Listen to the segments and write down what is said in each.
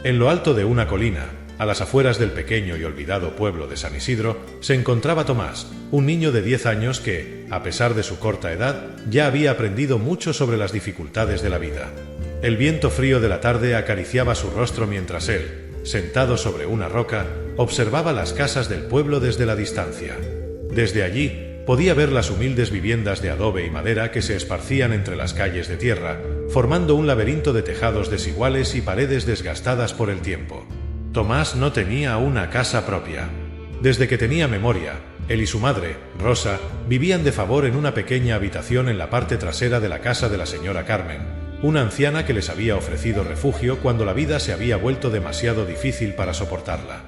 En lo alto de una colina, a las afueras del pequeño y olvidado pueblo de San Isidro, se encontraba Tomás, un niño de 10 años que, a pesar de su corta edad, ya había aprendido mucho sobre las dificultades de la vida. El viento frío de la tarde acariciaba su rostro mientras él, sentado sobre una roca, observaba las casas del pueblo desde la distancia. Desde allí, podía ver las humildes viviendas de adobe y madera que se esparcían entre las calles de tierra, formando un laberinto de tejados desiguales y paredes desgastadas por el tiempo. Tomás no tenía una casa propia. Desde que tenía memoria, él y su madre, Rosa, vivían de favor en una pequeña habitación en la parte trasera de la casa de la señora Carmen, una anciana que les había ofrecido refugio cuando la vida se había vuelto demasiado difícil para soportarla.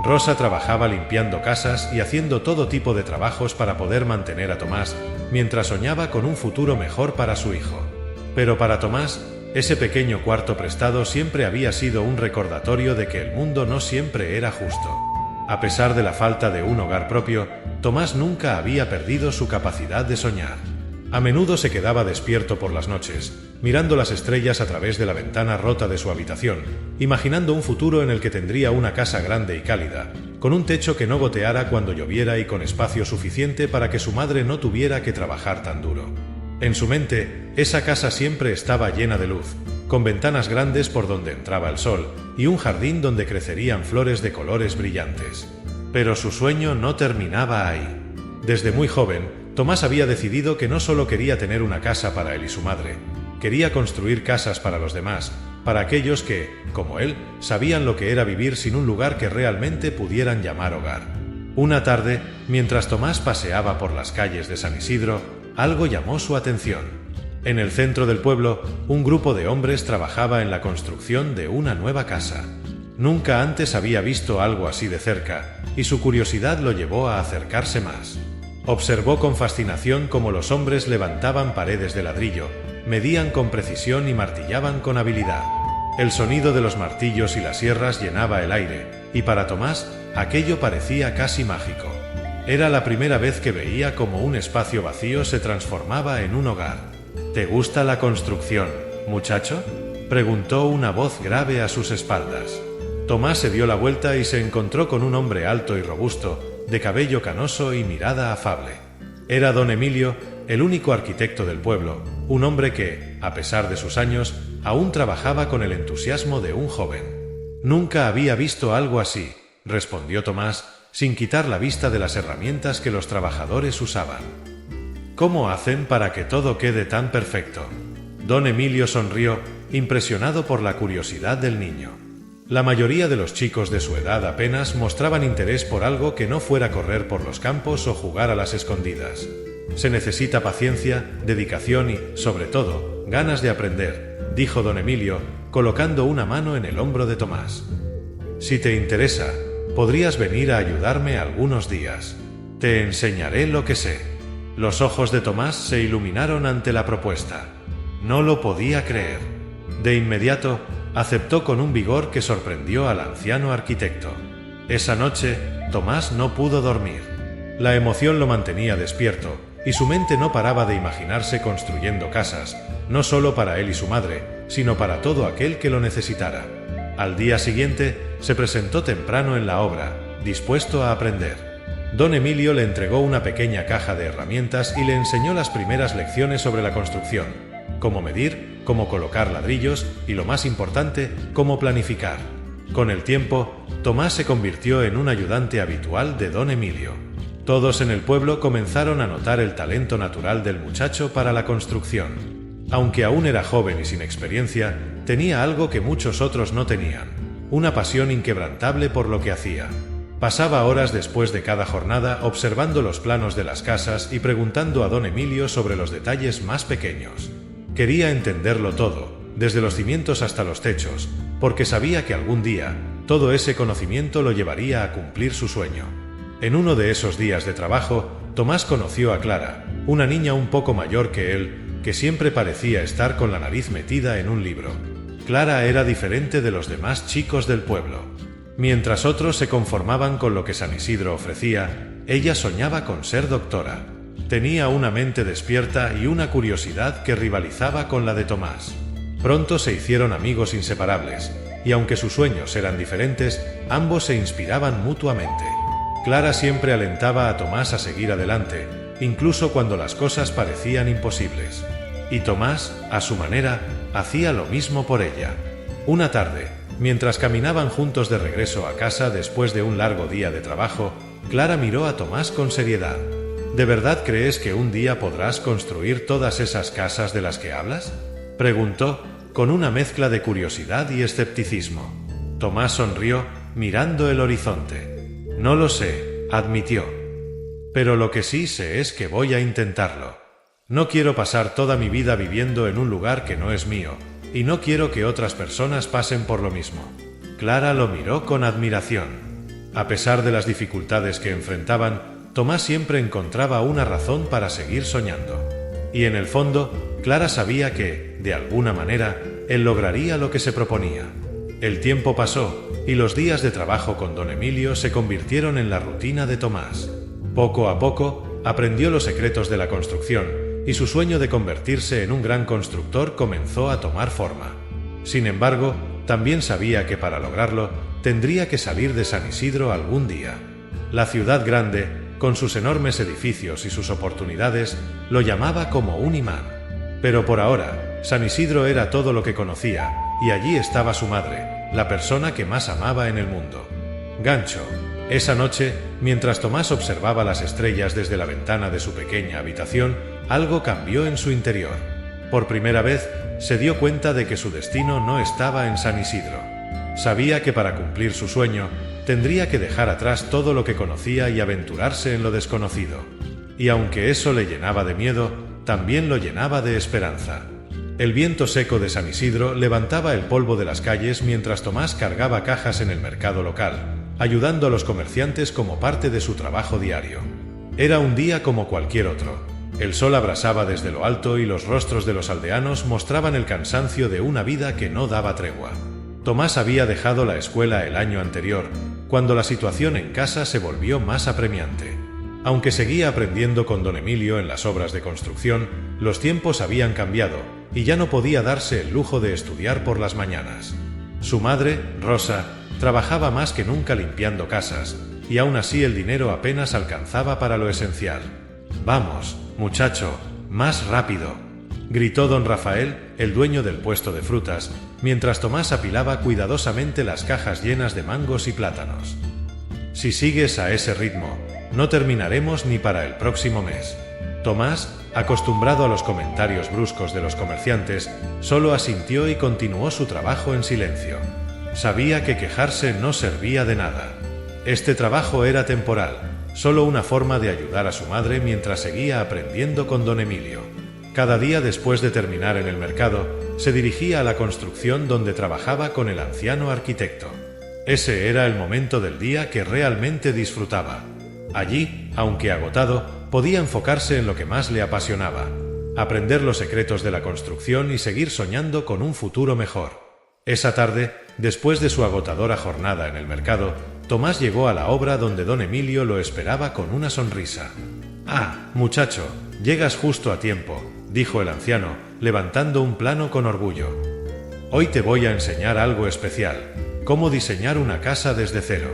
Rosa trabajaba limpiando casas y haciendo todo tipo de trabajos para poder mantener a Tomás, mientras soñaba con un futuro mejor para su hijo. Pero para Tomás, ese pequeño cuarto prestado siempre había sido un recordatorio de que el mundo no siempre era justo. A pesar de la falta de un hogar propio, Tomás nunca había perdido su capacidad de soñar. A menudo se quedaba despierto por las noches, mirando las estrellas a través de la ventana rota de su habitación, imaginando un futuro en el que tendría una casa grande y cálida, con un techo que no goteara cuando lloviera y con espacio suficiente para que su madre no tuviera que trabajar tan duro. En su mente, esa casa siempre estaba llena de luz, con ventanas grandes por donde entraba el sol y un jardín donde crecerían flores de colores brillantes. Pero su sueño no terminaba ahí. Desde muy joven, Tomás había decidido que no solo quería tener una casa para él y su madre, quería construir casas para los demás, para aquellos que, como él, sabían lo que era vivir sin un lugar que realmente pudieran llamar hogar. Una tarde, mientras Tomás paseaba por las calles de San Isidro, algo llamó su atención. En el centro del pueblo, un grupo de hombres trabajaba en la construcción de una nueva casa. Nunca antes había visto algo así de cerca, y su curiosidad lo llevó a acercarse más. Observó con fascinación cómo los hombres levantaban paredes de ladrillo, medían con precisión y martillaban con habilidad. El sonido de los martillos y las sierras llenaba el aire, y para Tomás, aquello parecía casi mágico. Era la primera vez que veía cómo un espacio vacío se transformaba en un hogar. ¿Te gusta la construcción, muchacho?, preguntó una voz grave a sus espaldas. Tomás se dio la vuelta y se encontró con un hombre alto y robusto, de cabello canoso y mirada afable. Era don Emilio, el único arquitecto del pueblo, un hombre que, a pesar de sus años, aún trabajaba con el entusiasmo de un joven. «Nunca había visto algo así», respondió Tomás, sin quitar la vista de las herramientas que los trabajadores usaban. «¿Cómo hacen para que todo quede tan perfecto?». Don Emilio sonrió, impresionado por la curiosidad del niño. La mayoría de los chicos de su edad apenas mostraban interés por algo que no fuera correr por los campos o jugar a las escondidas. Se necesita paciencia, dedicación y, sobre todo, ganas de aprender, dijo don Emilio, colocando una mano en el hombro de Tomás. Si te interesa, podrías venir a ayudarme algunos días. Te enseñaré lo que sé. Los ojos de Tomás se iluminaron ante la propuesta. No lo podía creer. De inmediato, aceptó con un vigor que sorprendió al anciano arquitecto. Esa noche, Tomás no pudo dormir. La emoción lo mantenía despierto, y su mente no paraba de imaginarse construyendo casas, no solo para él y su madre, sino para todo aquel que lo necesitara. Al día siguiente, se presentó temprano en la obra, dispuesto a aprender. Don Emilio le entregó una pequeña caja de herramientas y le enseñó las primeras lecciones sobre la construcción: cómo medir, cómo colocar ladrillos y, lo más importante, cómo planificar. Con el tiempo, Tomás se convirtió en un ayudante habitual de don Emilio. Todos en el pueblo comenzaron a notar el talento natural del muchacho para la construcción. Aunque aún era joven y sin experiencia, tenía algo que muchos otros no tenían: una pasión inquebrantable por lo que hacía. Pasaba horas después de cada jornada observando los planos de las casas y preguntando a don Emilio sobre los detalles más pequeños. Quería entenderlo todo, desde los cimientos hasta los techos, porque sabía que algún día todo ese conocimiento lo llevaría a cumplir su sueño. En uno de esos días de trabajo, Tomás conoció a Clara, una niña un poco mayor que él, que siempre parecía estar con la nariz metida en un libro. Clara era diferente de los demás chicos del pueblo. Mientras otros se conformaban con lo que San Isidro ofrecía, ella soñaba con ser doctora. Tenía una mente despierta y una curiosidad que rivalizaba con la de Tomás. Pronto se hicieron amigos inseparables, y aunque sus sueños eran diferentes, ambos se inspiraban mutuamente. Clara siempre alentaba a Tomás a seguir adelante, incluso cuando las cosas parecían imposibles. Y Tomás, a su manera, hacía lo mismo por ella. Una tarde, mientras caminaban juntos de regreso a casa después de un largo día de trabajo, Clara miró a Tomás con seriedad. ¿De verdad crees que un día podrás construir todas esas casas de las que hablas?, preguntó, con una mezcla de curiosidad y escepticismo. Tomás sonrió, mirando el horizonte. No lo sé, admitió. Pero lo que sí sé es que voy a intentarlo. No quiero pasar toda mi vida viviendo en un lugar que no es mío, y no quiero que otras personas pasen por lo mismo. Clara lo miró con admiración. A pesar de las dificultades que enfrentaban, Tomás siempre encontraba una razón para seguir soñando. Y en el fondo, Clara sabía que, de alguna manera, él lograría lo que se proponía. El tiempo pasó, y los días de trabajo con don Emilio se convirtieron en la rutina de Tomás. Poco a poco, aprendió los secretos de la construcción, y su sueño de convertirse en un gran constructor comenzó a tomar forma. Sin embargo, también sabía que para lograrlo, tendría que salir de San Isidro algún día. La ciudad grande, con sus enormes edificios y sus oportunidades, lo llamaba como un imán. Pero por ahora, San Isidro era todo lo que conocía, y allí estaba su madre, la persona que más amaba en el mundo. Gancho. Esa noche, mientras Tomás observaba las estrellas desde la ventana de su pequeña habitación, algo cambió en su interior. Por primera vez, se dio cuenta de que su destino no estaba en San Isidro. Sabía que para cumplir su sueño, tendría que dejar atrás todo lo que conocía y aventurarse en lo desconocido. Y aunque eso le llenaba de miedo, también lo llenaba de esperanza. El viento seco de San Isidro levantaba el polvo de las calles mientras Tomás cargaba cajas en el mercado local, ayudando a los comerciantes como parte de su trabajo diario. Era un día como cualquier otro. El sol abrasaba desde lo alto y los rostros de los aldeanos mostraban el cansancio de una vida que no daba tregua. Tomás había dejado la escuela el año anterior, cuando la situación en casa se volvió más apremiante. Aunque seguía aprendiendo con don Emilio en las obras de construcción, los tiempos habían cambiado y ya no podía darse el lujo de estudiar por las mañanas. Su madre, Rosa, trabajaba más que nunca limpiando casas, y aún así el dinero apenas alcanzaba para lo esencial. «Vamos, muchacho, más rápido», gritó don Rafael, el dueño del puesto de frutas, mientras Tomás apilaba cuidadosamente las cajas llenas de mangos y plátanos. «Si sigues a ese ritmo, no terminaremos ni para el próximo mes». Tomás, acostumbrado a los comentarios bruscos de los comerciantes, solo asintió y continuó su trabajo en silencio. Sabía que quejarse no servía de nada. Este trabajo era temporal, solo una forma de ayudar a su madre mientras seguía aprendiendo con don Emilio. Cada día después de terminar en el mercado, se dirigía a la construcción donde trabajaba con el anciano arquitecto. Ese era el momento del día que realmente disfrutaba. Allí, aunque agotado, podía enfocarse en lo que más le apasionaba: aprender los secretos de la construcción y seguir soñando con un futuro mejor. Esa tarde, después de su agotadora jornada en el mercado, Tomás llegó a la obra donde don Emilio lo esperaba con una sonrisa. «Ah, muchacho, llegas justo a tiempo», dijo el anciano, levantando un plano con orgullo. «Hoy te voy a enseñar algo especial: cómo diseñar una casa desde cero».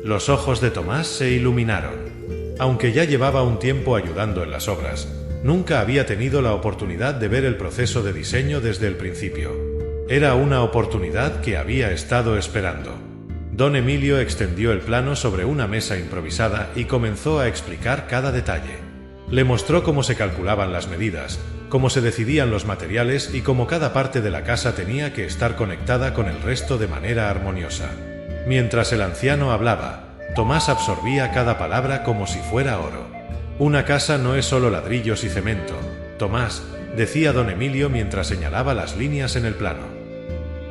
Los ojos de Tomás se iluminaron. Aunque ya llevaba un tiempo ayudando en las obras, nunca había tenido la oportunidad de ver el proceso de diseño desde el principio. Era una oportunidad que había estado esperando. Don Emilio extendió el plano sobre una mesa improvisada y comenzó a explicar cada detalle. Le mostró cómo se calculaban las medidas, cómo se decidían los materiales y cómo cada parte de la casa tenía que estar conectada con el resto de manera armoniosa. Mientras el anciano hablaba, Tomás absorbía cada palabra como si fuera oro. «Una casa no es solo ladrillos y cemento, Tomás», decía don Emilio mientras señalaba las líneas en el plano.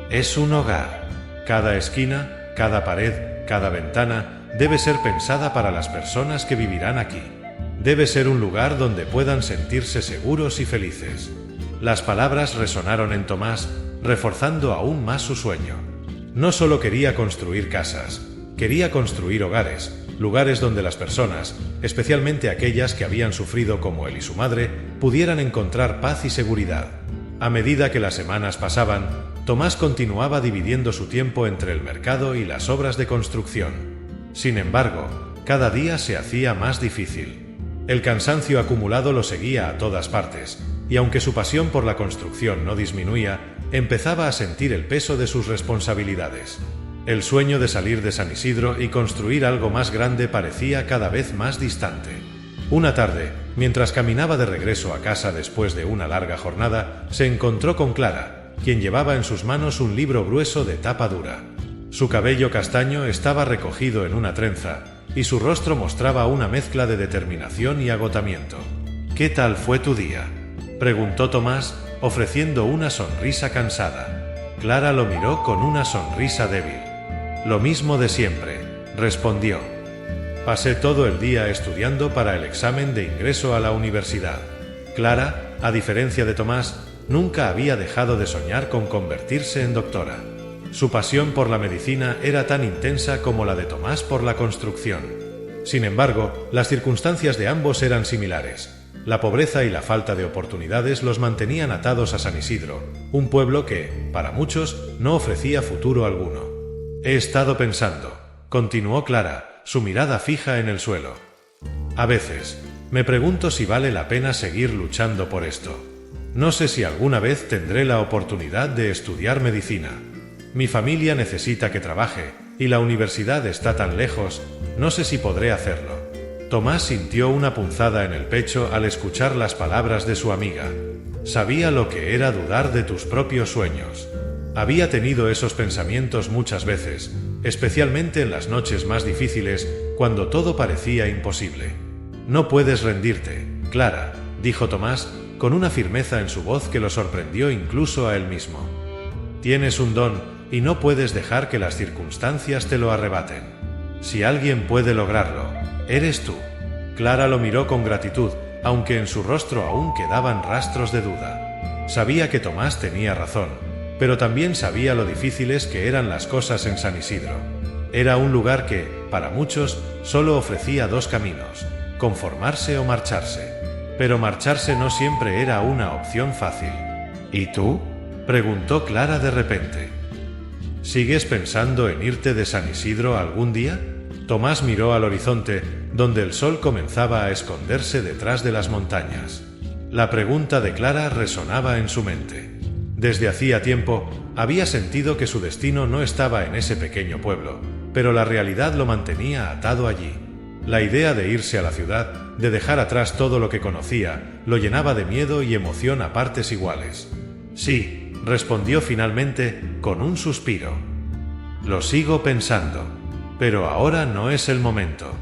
«Es un hogar. Cada esquina, cada pared, cada ventana debe ser pensada para las personas que vivirán aquí. Debe ser un lugar donde puedan sentirse seguros y felices». Las palabras resonaron en Tomás, reforzando aún más su sueño. No solo quería construir casas, quería construir hogares, lugares donde las personas, especialmente aquellas que habían sufrido como él y su madre, pudieran encontrar paz y seguridad. A medida que las semanas pasaban, Tomás continuaba dividiendo su tiempo entre el mercado y las obras de construcción. Sin embargo, cada día se hacía más difícil. El cansancio acumulado lo seguía a todas partes, y aunque su pasión por la construcción no disminuía, empezaba a sentir el peso de sus responsabilidades. El sueño de salir de San Isidro y construir algo más grande parecía cada vez más distante. Una tarde, mientras caminaba de regreso a casa después de una larga jornada, se encontró con Clara, quien llevaba en sus manos un libro grueso de tapa dura. Su cabello castaño estaba recogido en una trenza, y su rostro mostraba una mezcla de determinación y agotamiento. «¿Qué tal fue tu día?», preguntó Tomás, ofreciendo una sonrisa cansada. Clara lo miró con una sonrisa débil. «Lo mismo de siempre», respondió. «Pasé todo el día estudiando para el examen de ingreso a la universidad». Clara, a diferencia de Tomás, nunca había dejado de soñar con convertirse en doctora. Su pasión por la medicina era tan intensa como la de Tomás por la construcción. Sin embargo, las circunstancias de ambos eran similares. La pobreza y la falta de oportunidades los mantenían atados a San Isidro, un pueblo que, para muchos, no ofrecía futuro alguno. «He estado pensando», continuó Clara, su mirada fija en el suelo. «A veces, me pregunto si vale la pena seguir luchando por esto. No sé si alguna vez tendré la oportunidad de estudiar medicina. Mi familia necesita que trabaje, y la universidad está tan lejos, no sé si podré hacerlo». Tomás sintió una punzada en el pecho al escuchar las palabras de su amiga. Sabía lo que era dudar de tus propios sueños. Había tenido esos pensamientos muchas veces, especialmente en las noches más difíciles, cuando todo parecía imposible. «No puedes rendirte, Clara», dijo Tomás, con una firmeza en su voz que lo sorprendió incluso a él mismo. «Tienes un don, y no puedes dejar que las circunstancias te lo arrebaten. Si alguien puede lograrlo, eres tú». Clara lo miró con gratitud, aunque en su rostro aún quedaban rastros de duda. Sabía que Tomás tenía razón, pero también sabía lo difíciles que eran las cosas en San Isidro. Era un lugar que, para muchos, solo ofrecía dos caminos: conformarse o marcharse. Pero marcharse no siempre era una opción fácil. «¿Y tú?», preguntó Clara de repente. «¿Sigues pensando en irte de San Isidro algún día?». Tomás miró al horizonte, donde el sol comenzaba a esconderse detrás de las montañas. La pregunta de Clara resonaba en su mente. Desde hacía tiempo, había sentido que su destino no estaba en ese pequeño pueblo, pero la realidad lo mantenía atado allí. La idea de irse a la ciudad, de dejar atrás todo lo que conocía, lo llenaba de miedo y emoción a partes iguales. «Sí», respondió finalmente, con un suspiro. «Lo sigo pensando. Pero ahora no es el momento.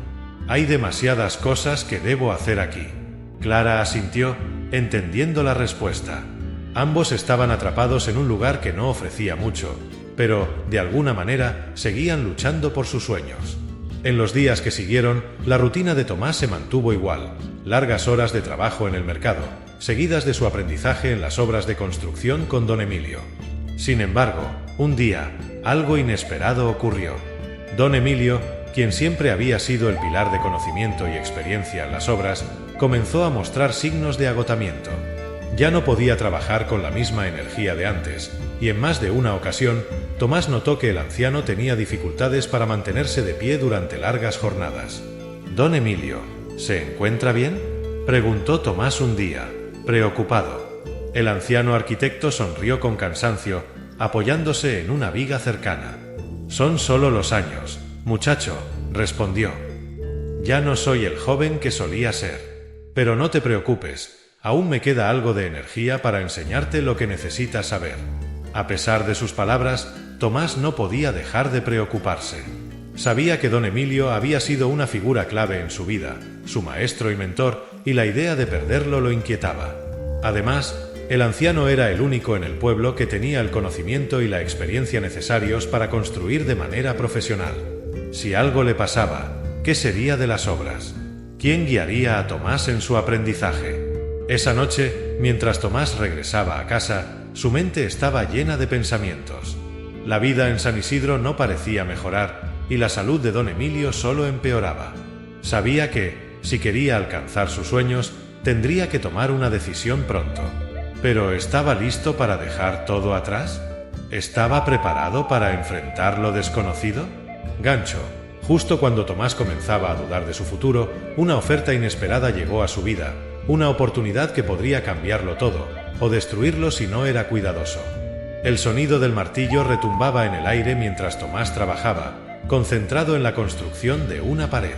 Hay demasiadas cosas que debo hacer aquí». Clara asintió, entendiendo la respuesta. Ambos estaban atrapados en un lugar que no ofrecía mucho, pero, de alguna manera, seguían luchando por sus sueños. En los días que siguieron, la rutina de Tomás se mantuvo igual: largas horas de trabajo en el mercado, seguidas de su aprendizaje en las obras de construcción con don Emilio. Sin embargo, un día, algo inesperado ocurrió. Don Emilio, quien siempre había sido el pilar de conocimiento y experiencia en las obras, comenzó a mostrar signos de agotamiento. Ya no podía trabajar con la misma energía de antes, y en más de una ocasión, Tomás notó que el anciano tenía dificultades para mantenerse de pie durante largas jornadas. «Don Emilio, ¿se encuentra bien?», preguntó Tomás un día, preocupado. El anciano arquitecto sonrió con cansancio, apoyándose en una viga cercana. «Son solo los años, muchacho», respondió. «Ya no soy el joven que solía ser. Pero no te preocupes, aún me queda algo de energía para enseñarte lo que necesitas saber». A pesar de sus palabras, Tomás no podía dejar de preocuparse. Sabía que don Emilio había sido una figura clave en su vida, su maestro y mentor, y la idea de perderlo lo inquietaba. Además, el anciano era el único en el pueblo que tenía el conocimiento y la experiencia necesarios para construir de manera profesional. Si algo le pasaba, ¿qué sería de las obras? ¿Quién guiaría a Tomás en su aprendizaje? Esa noche, mientras Tomás regresaba a casa, su mente estaba llena de pensamientos. La vida en San Isidro no parecía mejorar, y la salud de don Emilio solo empeoraba. Sabía que, si quería alcanzar sus sueños, tendría que tomar una decisión pronto. ¿Pero estaba listo para dejar todo atrás? ¿Estaba preparado para enfrentar lo desconocido? Gancho. Justo cuando Tomás comenzaba a dudar de su futuro, una oferta inesperada llegó a su vida, una oportunidad que podría cambiarlo todo, o destruirlo si no era cuidadoso. El sonido del martillo retumbaba en el aire mientras Tomás trabajaba, concentrado en la construcción de una pared.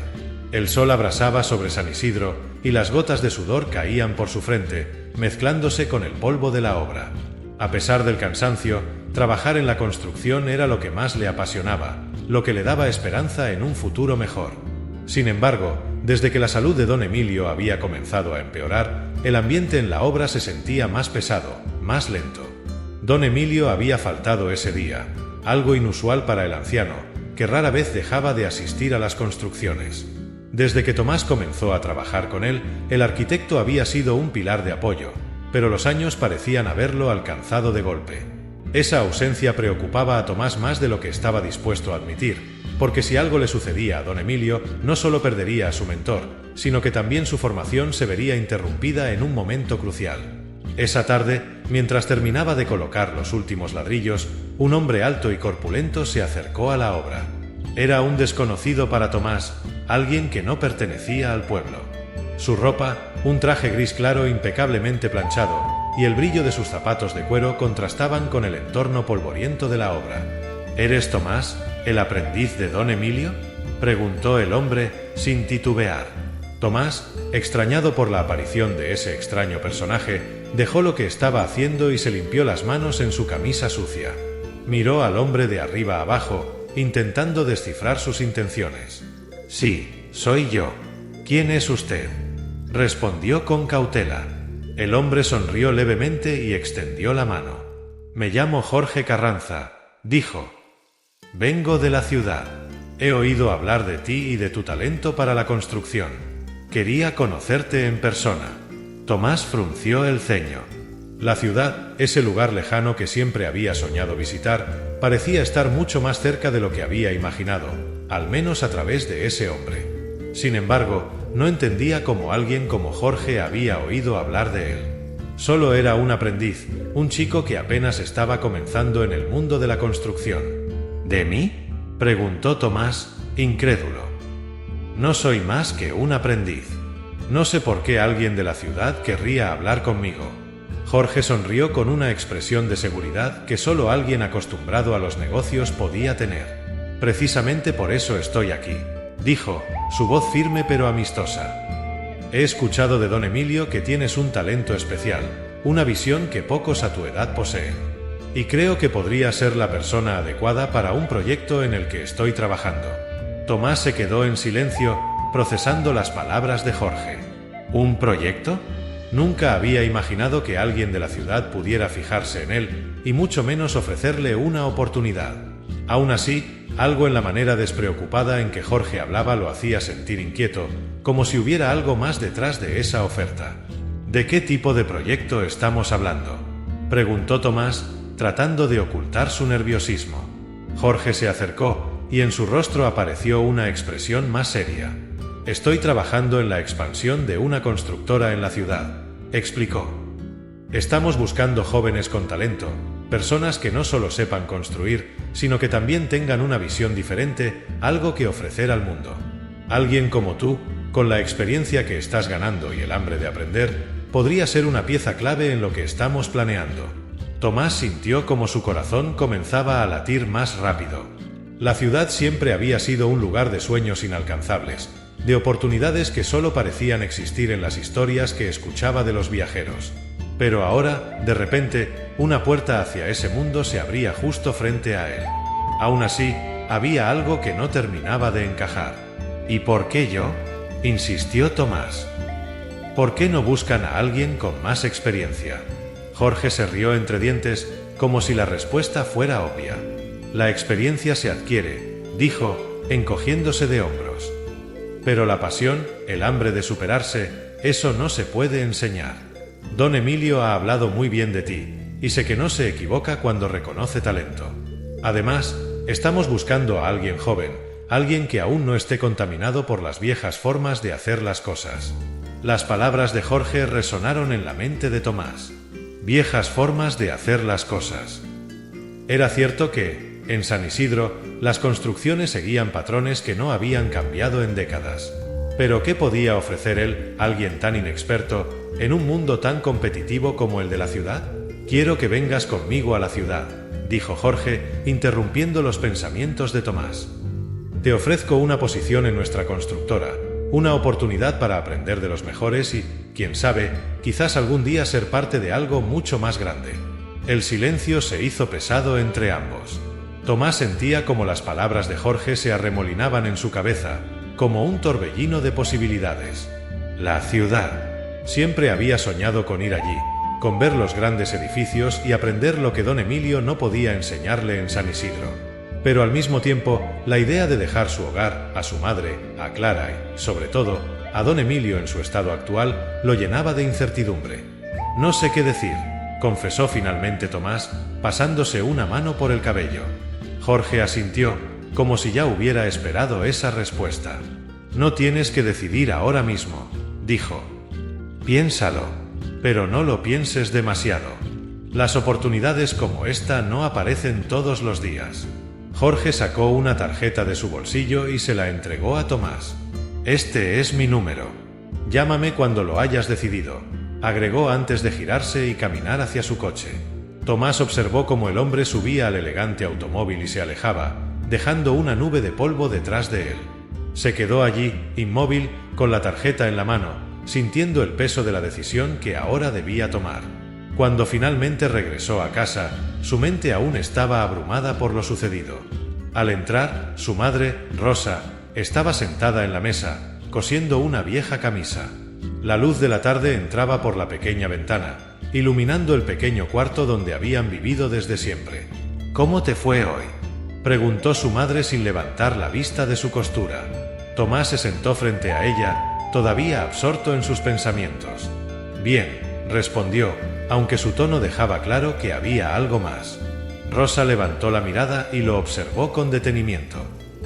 El sol abrasaba sobre San Isidro y las gotas de sudor caían por su frente, mezclándose con el polvo de la obra. A pesar del cansancio, trabajar en la construcción era lo que más le apasionaba, lo que le daba esperanza en un futuro mejor. Sin embargo, desde que la salud de don Emilio había comenzado a empeorar, el ambiente en la obra se sentía más pesado, más lento. Don Emilio había faltado ese día, algo inusual para el anciano, que rara vez dejaba de asistir a las construcciones. Desde que Tomás comenzó a trabajar con él, el arquitecto había sido un pilar de apoyo, pero los años parecían haberlo alcanzado de golpe. Esa ausencia preocupaba a Tomás más de lo que estaba dispuesto a admitir, porque si algo le sucedía a don Emilio, no solo perdería a su mentor, sino que también su formación se vería interrumpida en un momento crucial. Esa tarde, mientras terminaba de colocar los últimos ladrillos, un hombre alto y corpulento se acercó a la obra. Era un desconocido para Tomás, alguien que no pertenecía al pueblo. Su ropa, un traje gris claro impecablemente planchado, y el brillo de sus zapatos de cuero contrastaban con el entorno polvoriento de la obra. ¿Eres Tomás, el aprendiz de don Emilio?, preguntó el hombre sin titubear. Tomás, extrañado por la aparición de ese extraño personaje, dejó lo que estaba haciendo y se limpió las manos en su camisa sucia. Miró al hombre de arriba abajo, intentando descifrar sus intenciones. «Sí, soy yo. ¿Quién es usted?», respondió con cautela. El hombre sonrió levemente y extendió la mano. «Me llamo Jorge Carranza», dijo. «Vengo de la ciudad. He oído hablar de ti y de tu talento para la construcción. Quería conocerte en persona». Tomás frunció el ceño. La ciudad, ese lugar lejano que siempre había soñado visitar, parecía estar mucho más cerca de lo que había imaginado, al menos a través de ese hombre. Sin embargo, no entendía cómo alguien como Jorge había oído hablar de él. Solo era un aprendiz, un chico que apenas estaba comenzando en el mundo de la construcción. ¿De mí?, preguntó Tomás, incrédulo. «No soy más que un aprendiz. No sé por qué alguien de la ciudad querría hablar conmigo». Jorge sonrió con una expresión de seguridad que solo alguien acostumbrado a los negocios podía tener. «Precisamente por eso estoy aquí», dijo, su voz firme pero amistosa. «He escuchado de don Emilio que tienes un talento especial, una visión que pocos a tu edad poseen. Y creo que podría ser la persona adecuada para un proyecto en el que estoy trabajando». Tomás se quedó en silencio, procesando las palabras de Jorge. ¿Un proyecto? Nunca había imaginado que alguien de la ciudad pudiera fijarse en él, y mucho menos ofrecerle una oportunidad. Aún así, algo en la manera despreocupada en que Jorge hablaba lo hacía sentir inquieto, como si hubiera algo más detrás de esa oferta. «¿De qué tipo de proyecto estamos hablando?», preguntó Tomás, tratando de ocultar su nerviosismo. Jorge se acercó, y en su rostro apareció una expresión más seria. «Estoy trabajando en la expansión de una constructora en la ciudad», explicó. «Estamos buscando jóvenes con talento, personas que no solo sepan construir, sino que también tengan una visión diferente, algo que ofrecer al mundo. Alguien como tú, con la experiencia que estás ganando y el hambre de aprender, podría ser una pieza clave en lo que estamos planeando». Tomás sintió como su corazón comenzaba a latir más rápido. La ciudad siempre había sido un lugar de sueños inalcanzables, de oportunidades que solo parecían existir en las historias que escuchaba de los viajeros. Pero ahora, de repente, una puerta hacia ese mundo se abría justo frente a él. Aún así, había algo que no terminaba de encajar. «¿Y por qué yo?», insistió Tomás. «¿Por qué no buscan a alguien con más experiencia?». Jorge se rió entre dientes, como si la respuesta fuera obvia. «La experiencia se adquiere», dijo, encogiéndose de hombros. «Pero la pasión, el hambre de superarse, eso no se puede enseñar. Don Emilio ha hablado muy bien de ti, y sé que no se equivoca cuando reconoce talento. Además, estamos buscando a alguien joven, alguien que aún no esté contaminado por las viejas formas de hacer las cosas». Las palabras de Jorge resonaron en la mente de Tomás. Viejas formas de hacer las cosas. Era cierto que, en San Isidro, las construcciones seguían patrones que no habían cambiado en décadas. Pero ¿qué podía ofrecer él, alguien tan inexperto, en un mundo tan competitivo como el de la ciudad? «Quiero que vengas conmigo a la ciudad», dijo Jorge, interrumpiendo los pensamientos de Tomás. «Te ofrezco una posición en nuestra constructora, una oportunidad para aprender de los mejores y, quién sabe, quizás algún día ser parte de algo mucho más grande». El silencio se hizo pesado entre ambos. Tomás sentía como las palabras de Jorge se arremolinaban en su cabeza, como un torbellino de posibilidades. La ciudad. Siempre había soñado con ir allí, con ver los grandes edificios y aprender lo que don Emilio no podía enseñarle en San Isidro. Pero al mismo tiempo, la idea de dejar su hogar, a su madre, a Clara y, sobre todo, a don Emilio en su estado actual, lo llenaba de incertidumbre. «No sé qué decir», confesó finalmente Tomás, pasándose una mano por el cabello. Jorge asintió, como si ya hubiera esperado esa respuesta. «No tienes que decidir ahora mismo», dijo. «Piénsalo, pero no lo pienses demasiado. Las oportunidades como esta no aparecen todos los días». Jorge sacó una tarjeta de su bolsillo y se la entregó a Tomás. «Este es mi número. Llámame cuando lo hayas decidido», agregó antes de girarse y caminar hacia su coche. Tomás observó cómo el hombre subía al elegante automóvil y se alejaba, dejando una nube de polvo detrás de él. Se quedó allí, inmóvil, con la tarjeta en la mano, sintiendo el peso de la decisión que ahora debía tomar. Cuando finalmente regresó a casa, su mente aún estaba abrumada por lo sucedido. Al entrar, su madre, Rosa, estaba sentada en la mesa, cosiendo una vieja camisa. La luz de la tarde entraba por la pequeña ventana, iluminando el pequeño cuarto donde habían vivido desde siempre. «¿Cómo te fue hoy?», preguntó su madre sin levantar la vista de su costura. Tomás se sentó frente a ella, todavía absorto en sus pensamientos. «Bien», respondió, aunque su tono dejaba claro que había algo más. Rosa levantó la mirada y lo observó con detenimiento.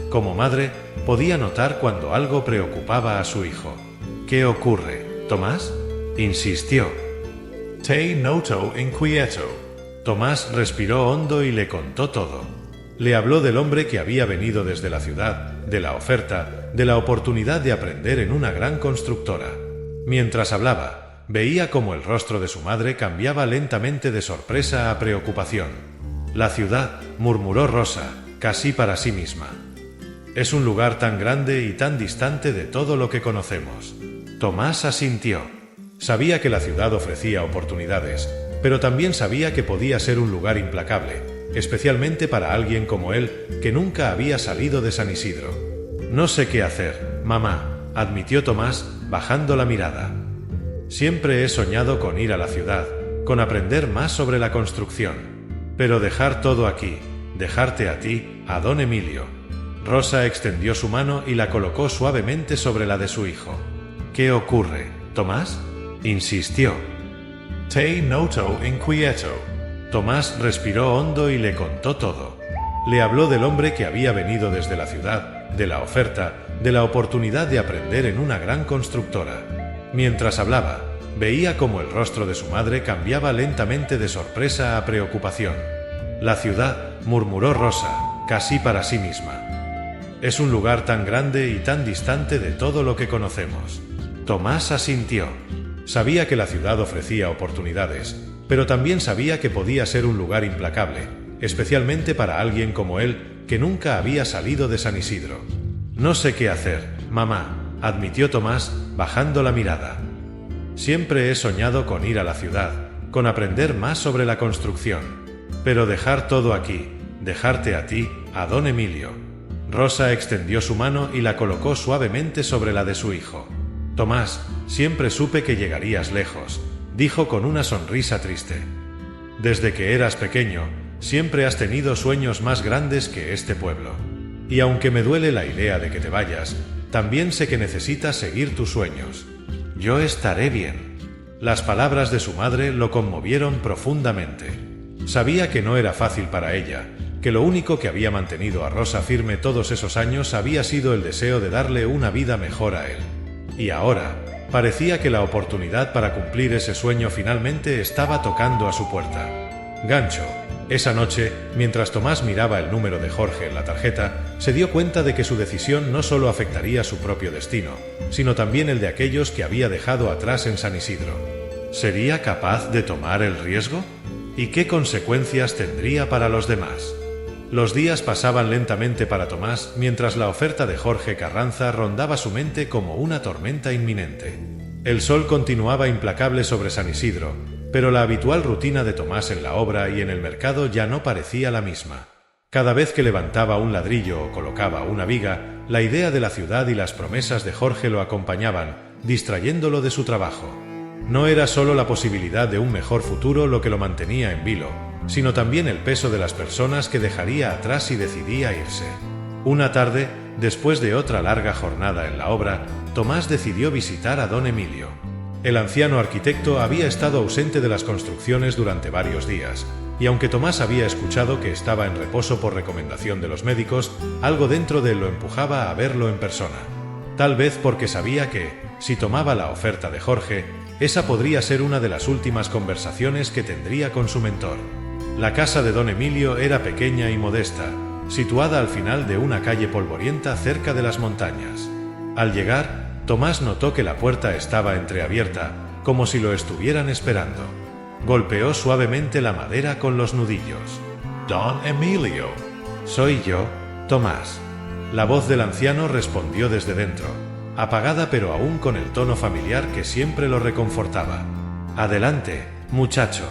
Como madre, podía notar cuando algo preocupaba a su hijo. «¿Qué ocurre, Tomás?», insistió. «Te noto inquieto». Tomás respiró hondo y le contó todo. Le habló del hombre que había venido desde la ciudad, de la oferta, de la oportunidad de aprender en una gran constructora. Mientras hablaba, veía cómo el rostro de su madre cambiaba lentamente de sorpresa a preocupación. «La ciudad», murmuró Rosa, casi para sí misma. «Es un lugar tan grande y tan distante de todo lo que conocemos». Tomás asintió. Sabía que la ciudad ofrecía oportunidades, pero también sabía que podía ser un lugar implacable, especialmente para alguien como él, que nunca había salido de San Isidro. «No sé qué hacer, mamá», admitió Tomás, bajando la mirada. «Siempre he soñado con ir a la ciudad, con aprender más sobre la construcción. Pero dejar todo aquí, dejarte a ti, a don Emilio». Rosa extendió su mano y la colocó suavemente sobre la de su hijo. «¿Qué ocurre, Tomás?», insistió. «Te noto inquieto». Tomás respiró hondo y le contó todo. Le habló del hombre que había venido desde la ciudad, de la oferta, de la oportunidad de aprender en una gran constructora. Mientras hablaba, veía cómo el rostro de su madre cambiaba lentamente de sorpresa a preocupación. «La ciudad», murmuró Rosa, casi para sí misma. «Es un lugar tan grande y tan distante de todo lo que conocemos». Tomás asintió. Sabía que la ciudad ofrecía oportunidades, pero también sabía que podía ser un lugar implacable, especialmente para alguien como él, que nunca había salido de San Isidro. «No sé qué hacer, mamá», admitió Tomás, bajando la mirada. «Siempre he soñado con ir a la ciudad, con aprender más sobre la construcción. Pero dejar todo aquí, dejarte a ti, a don Emilio». Rosa extendió su mano y la colocó suavemente sobre la de su hijo. «Tomás, siempre supe que llegarías lejos», dijo con una sonrisa triste. «Desde que eras pequeño, siempre has tenido sueños más grandes que este pueblo. Y aunque me duele la idea de que te vayas, también sé que necesitas seguir tus sueños. Yo estaré bien». Las palabras de su madre lo conmovieron profundamente. Sabía que no era fácil para ella, que lo único que había mantenido a Rosa firme todos esos años había sido el deseo de darle una vida mejor a él. Y ahora, parecía que la oportunidad para cumplir ese sueño finalmente estaba tocando a su puerta. «Gancho», Esa noche, mientras Tomás miraba el número de Jorge en la tarjeta, se dio cuenta de que su decisión no solo afectaría su propio destino, sino también el de aquellos que había dejado atrás en San Isidro. ¿Sería capaz de tomar el riesgo? ¿Y qué consecuencias tendría para los demás? Los días pasaban lentamente para Tomás mientras la oferta de Jorge Carranza rondaba su mente como una tormenta inminente. El sol continuaba implacable sobre San Isidro, pero la habitual rutina de Tomás en la obra y en el mercado ya no parecía la misma. Cada vez que levantaba un ladrillo o colocaba una viga, la idea de la ciudad y las promesas de Jorge lo acompañaban, distrayéndolo de su trabajo. No era solo la posibilidad de un mejor futuro lo que lo mantenía en vilo, sino también el peso de las personas que dejaría atrás si decidía irse. Una tarde, después de otra larga jornada en la obra, Tomás decidió visitar a don Emilio. El anciano arquitecto había estado ausente de las construcciones durante varios días, y aunque Tomás había escuchado que estaba en reposo por recomendación de los médicos, algo dentro de él lo empujaba a verlo en persona. Tal vez porque sabía que, si tomaba la oferta de Jorge, esa podría ser una de las últimas conversaciones que tendría con su mentor. La casa de don Emilio era pequeña y modesta, situada al final de una calle polvorienta cerca de las montañas. Al llegar, Tomás notó que la puerta estaba entreabierta, como si lo estuvieran esperando. Golpeó suavemente la madera con los nudillos. «Don Emilio». «Soy yo, Tomás». La voz del anciano respondió desde dentro, apagada pero aún con el tono familiar que siempre lo reconfortaba. «Adelante, muchacho.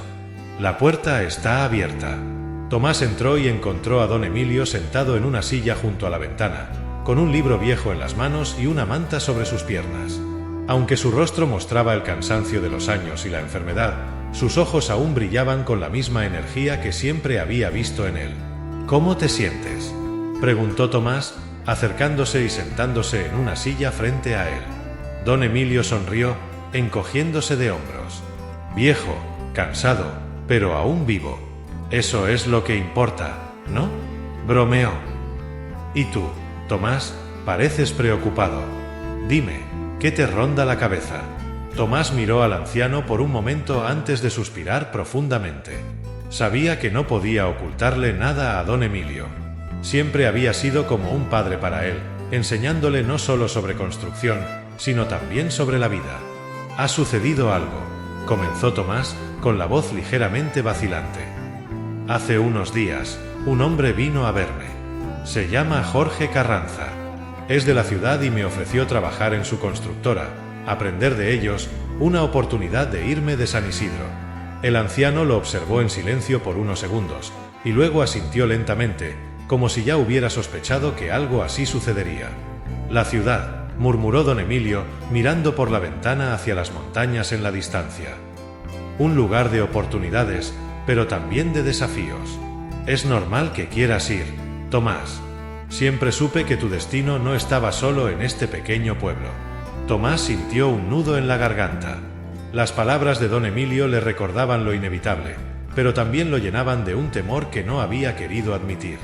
La puerta está abierta». Tomás entró y encontró a don Emilio sentado en una silla junto a la ventana, con un libro viejo en las manos y una manta sobre sus piernas. Aunque su rostro mostraba el cansancio de los años y la enfermedad, sus ojos aún brillaban con la misma energía que siempre había visto en él. «¿Cómo te sientes?», preguntó Tomás, acercándose y sentándose en una silla frente a él. Don Emilio sonrió, encogiéndose de hombros. «Viejo, cansado, pero aún vivo. Eso es lo que importa, ¿no?», bromeó. «¿Y tú, Tomás? Pareces preocupado. Dime, ¿qué te ronda la cabeza?». Tomás miró al anciano por un momento antes de suspirar profundamente. Sabía que no podía ocultarle nada a don Emilio. Siempre había sido como un padre para él, enseñándole no solo sobre construcción, sino también sobre la vida. «Ha sucedido algo», comenzó Tomás, con la voz ligeramente vacilante. «Hace unos días, un hombre vino a verme. Se llama Jorge Carranza. Es de la ciudad y me ofreció trabajar en su constructora, aprender de ellos, una oportunidad de irme de San Isidro». El anciano lo observó en silencio por unos segundos, y luego asintió lentamente, como si ya hubiera sospechado que algo así sucedería. «La ciudad», murmuró don Emilio, mirando por la ventana hacia las montañas en la distancia. «Un lugar de oportunidades, pero también de desafíos. Es normal que quieras ir, Tomás. Siempre supe que tu destino no estaba solo en este pequeño pueblo». Tomás sintió un nudo en la garganta. Las palabras de don Emilio le recordaban lo inevitable, pero también lo llenaban de un temor que no había querido admitir.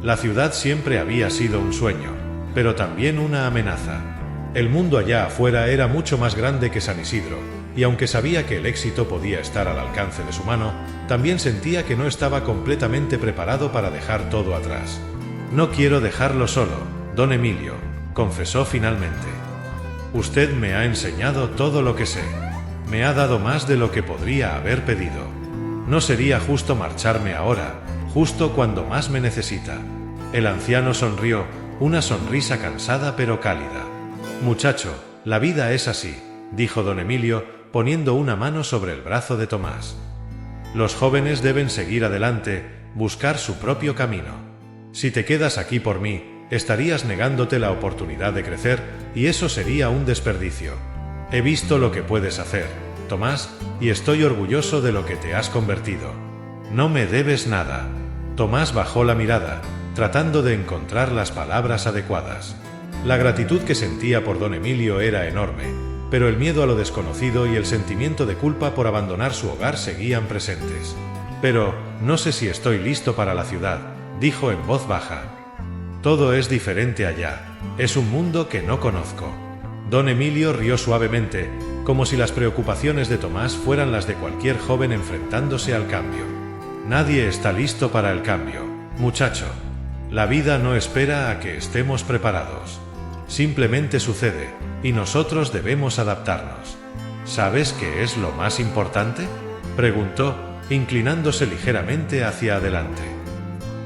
La ciudad siempre había sido un sueño, pero también una amenaza. El mundo allá afuera era mucho más grande que San Isidro, y aunque sabía que el éxito podía estar al alcance de su mano, también sentía que no estaba completamente preparado para dejar todo atrás. «No quiero dejarlo solo, don Emilio», confesó finalmente. «Usted me ha enseñado todo lo que sé. Me ha dado más de lo que podría haber pedido. No sería justo marcharme ahora, justo cuando más me necesita». El anciano sonrió, una sonrisa cansada pero cálida. «Muchacho, la vida es así», dijo don Emilio, poniendo una mano sobre el brazo de Tomás. «Los jóvenes deben seguir adelante, buscar su propio camino. Si te quedas aquí por mí, estarías negándote la oportunidad de crecer, y eso sería un desperdicio. He visto lo que puedes hacer, Tomás, y estoy orgulloso de lo que te has convertido. No me debes nada». Tomás bajó la mirada, tratando de encontrar las palabras adecuadas. La gratitud que sentía por don Emilio era enorme, pero el miedo a lo desconocido y el sentimiento de culpa por abandonar su hogar seguían presentes. «Pero no sé si estoy listo para la ciudad», dijo en voz baja. «Todo es diferente allá. Es un mundo que no conozco». Don Emilio rió suavemente, como si las preocupaciones de Tomás fueran las de cualquier joven enfrentándose al cambio. Nadie está listo para el cambio, muchacho. La vida no espera a que estemos preparados. Simplemente sucede, y nosotros debemos adaptarnos. ¿Sabes qué es lo más importante?, preguntó, inclinándose ligeramente hacia adelante.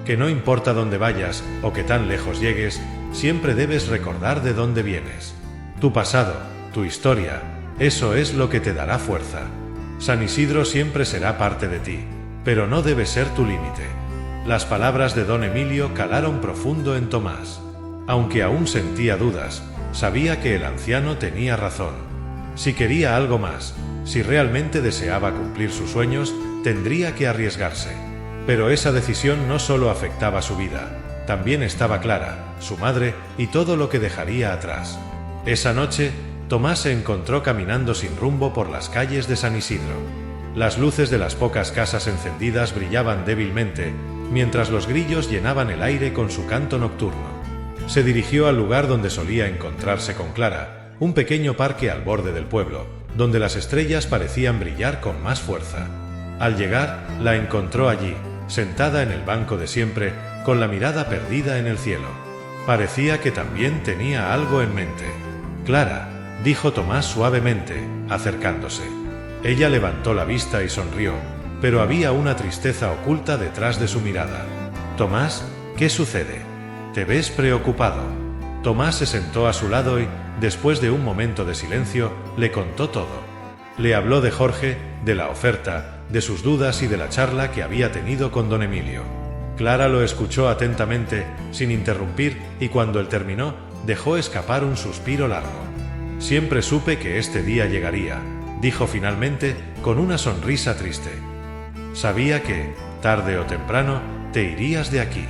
Que no importa dónde vayas o que tan lejos llegues, siempre debes recordar de dónde vienes. Tu pasado, tu historia, eso es lo que te dará fuerza. San Isidro siempre será parte de ti, pero no debe ser tu límite. Las palabras de don Emilio calaron profundo en Tomás. Aunque aún sentía dudas, sabía que el anciano tenía razón. Si quería algo más, si realmente deseaba cumplir sus sueños, tendría que arriesgarse. Pero esa decisión no solo afectaba su vida, también estaba Clara, su madre y todo lo que dejaría atrás. Esa noche, Tomás se encontró caminando sin rumbo por las calles de San Isidro. Las luces de las pocas casas encendidas brillaban débilmente, mientras los grillos llenaban el aire con su canto nocturno. Se dirigió al lugar donde solía encontrarse con Clara, un pequeño parque al borde del pueblo, donde las estrellas parecían brillar con más fuerza. Al llegar, la encontró allí, sentada en el banco de siempre, con la mirada perdida en el cielo. Parecía que también tenía algo en mente. «Clara», dijo Tomás suavemente, acercándose. Ella levantó la vista y sonrió, pero había una tristeza oculta detrás de su mirada. «Tomás, ¿qué sucede? ¿Te ves preocupado?». Tomás se sentó a su lado y, después de un momento de silencio, le contó todo. Le habló de Jorge, de la oferta, de sus dudas y de la charla que había tenido con don Emilio. Clara lo escuchó atentamente, sin interrumpir, y cuando él terminó, dejó escapar un suspiro largo. «Siempre supe que este día llegaría», dijo finalmente, con una sonrisa triste. «Sabía que, tarde o temprano, te irías de aquí.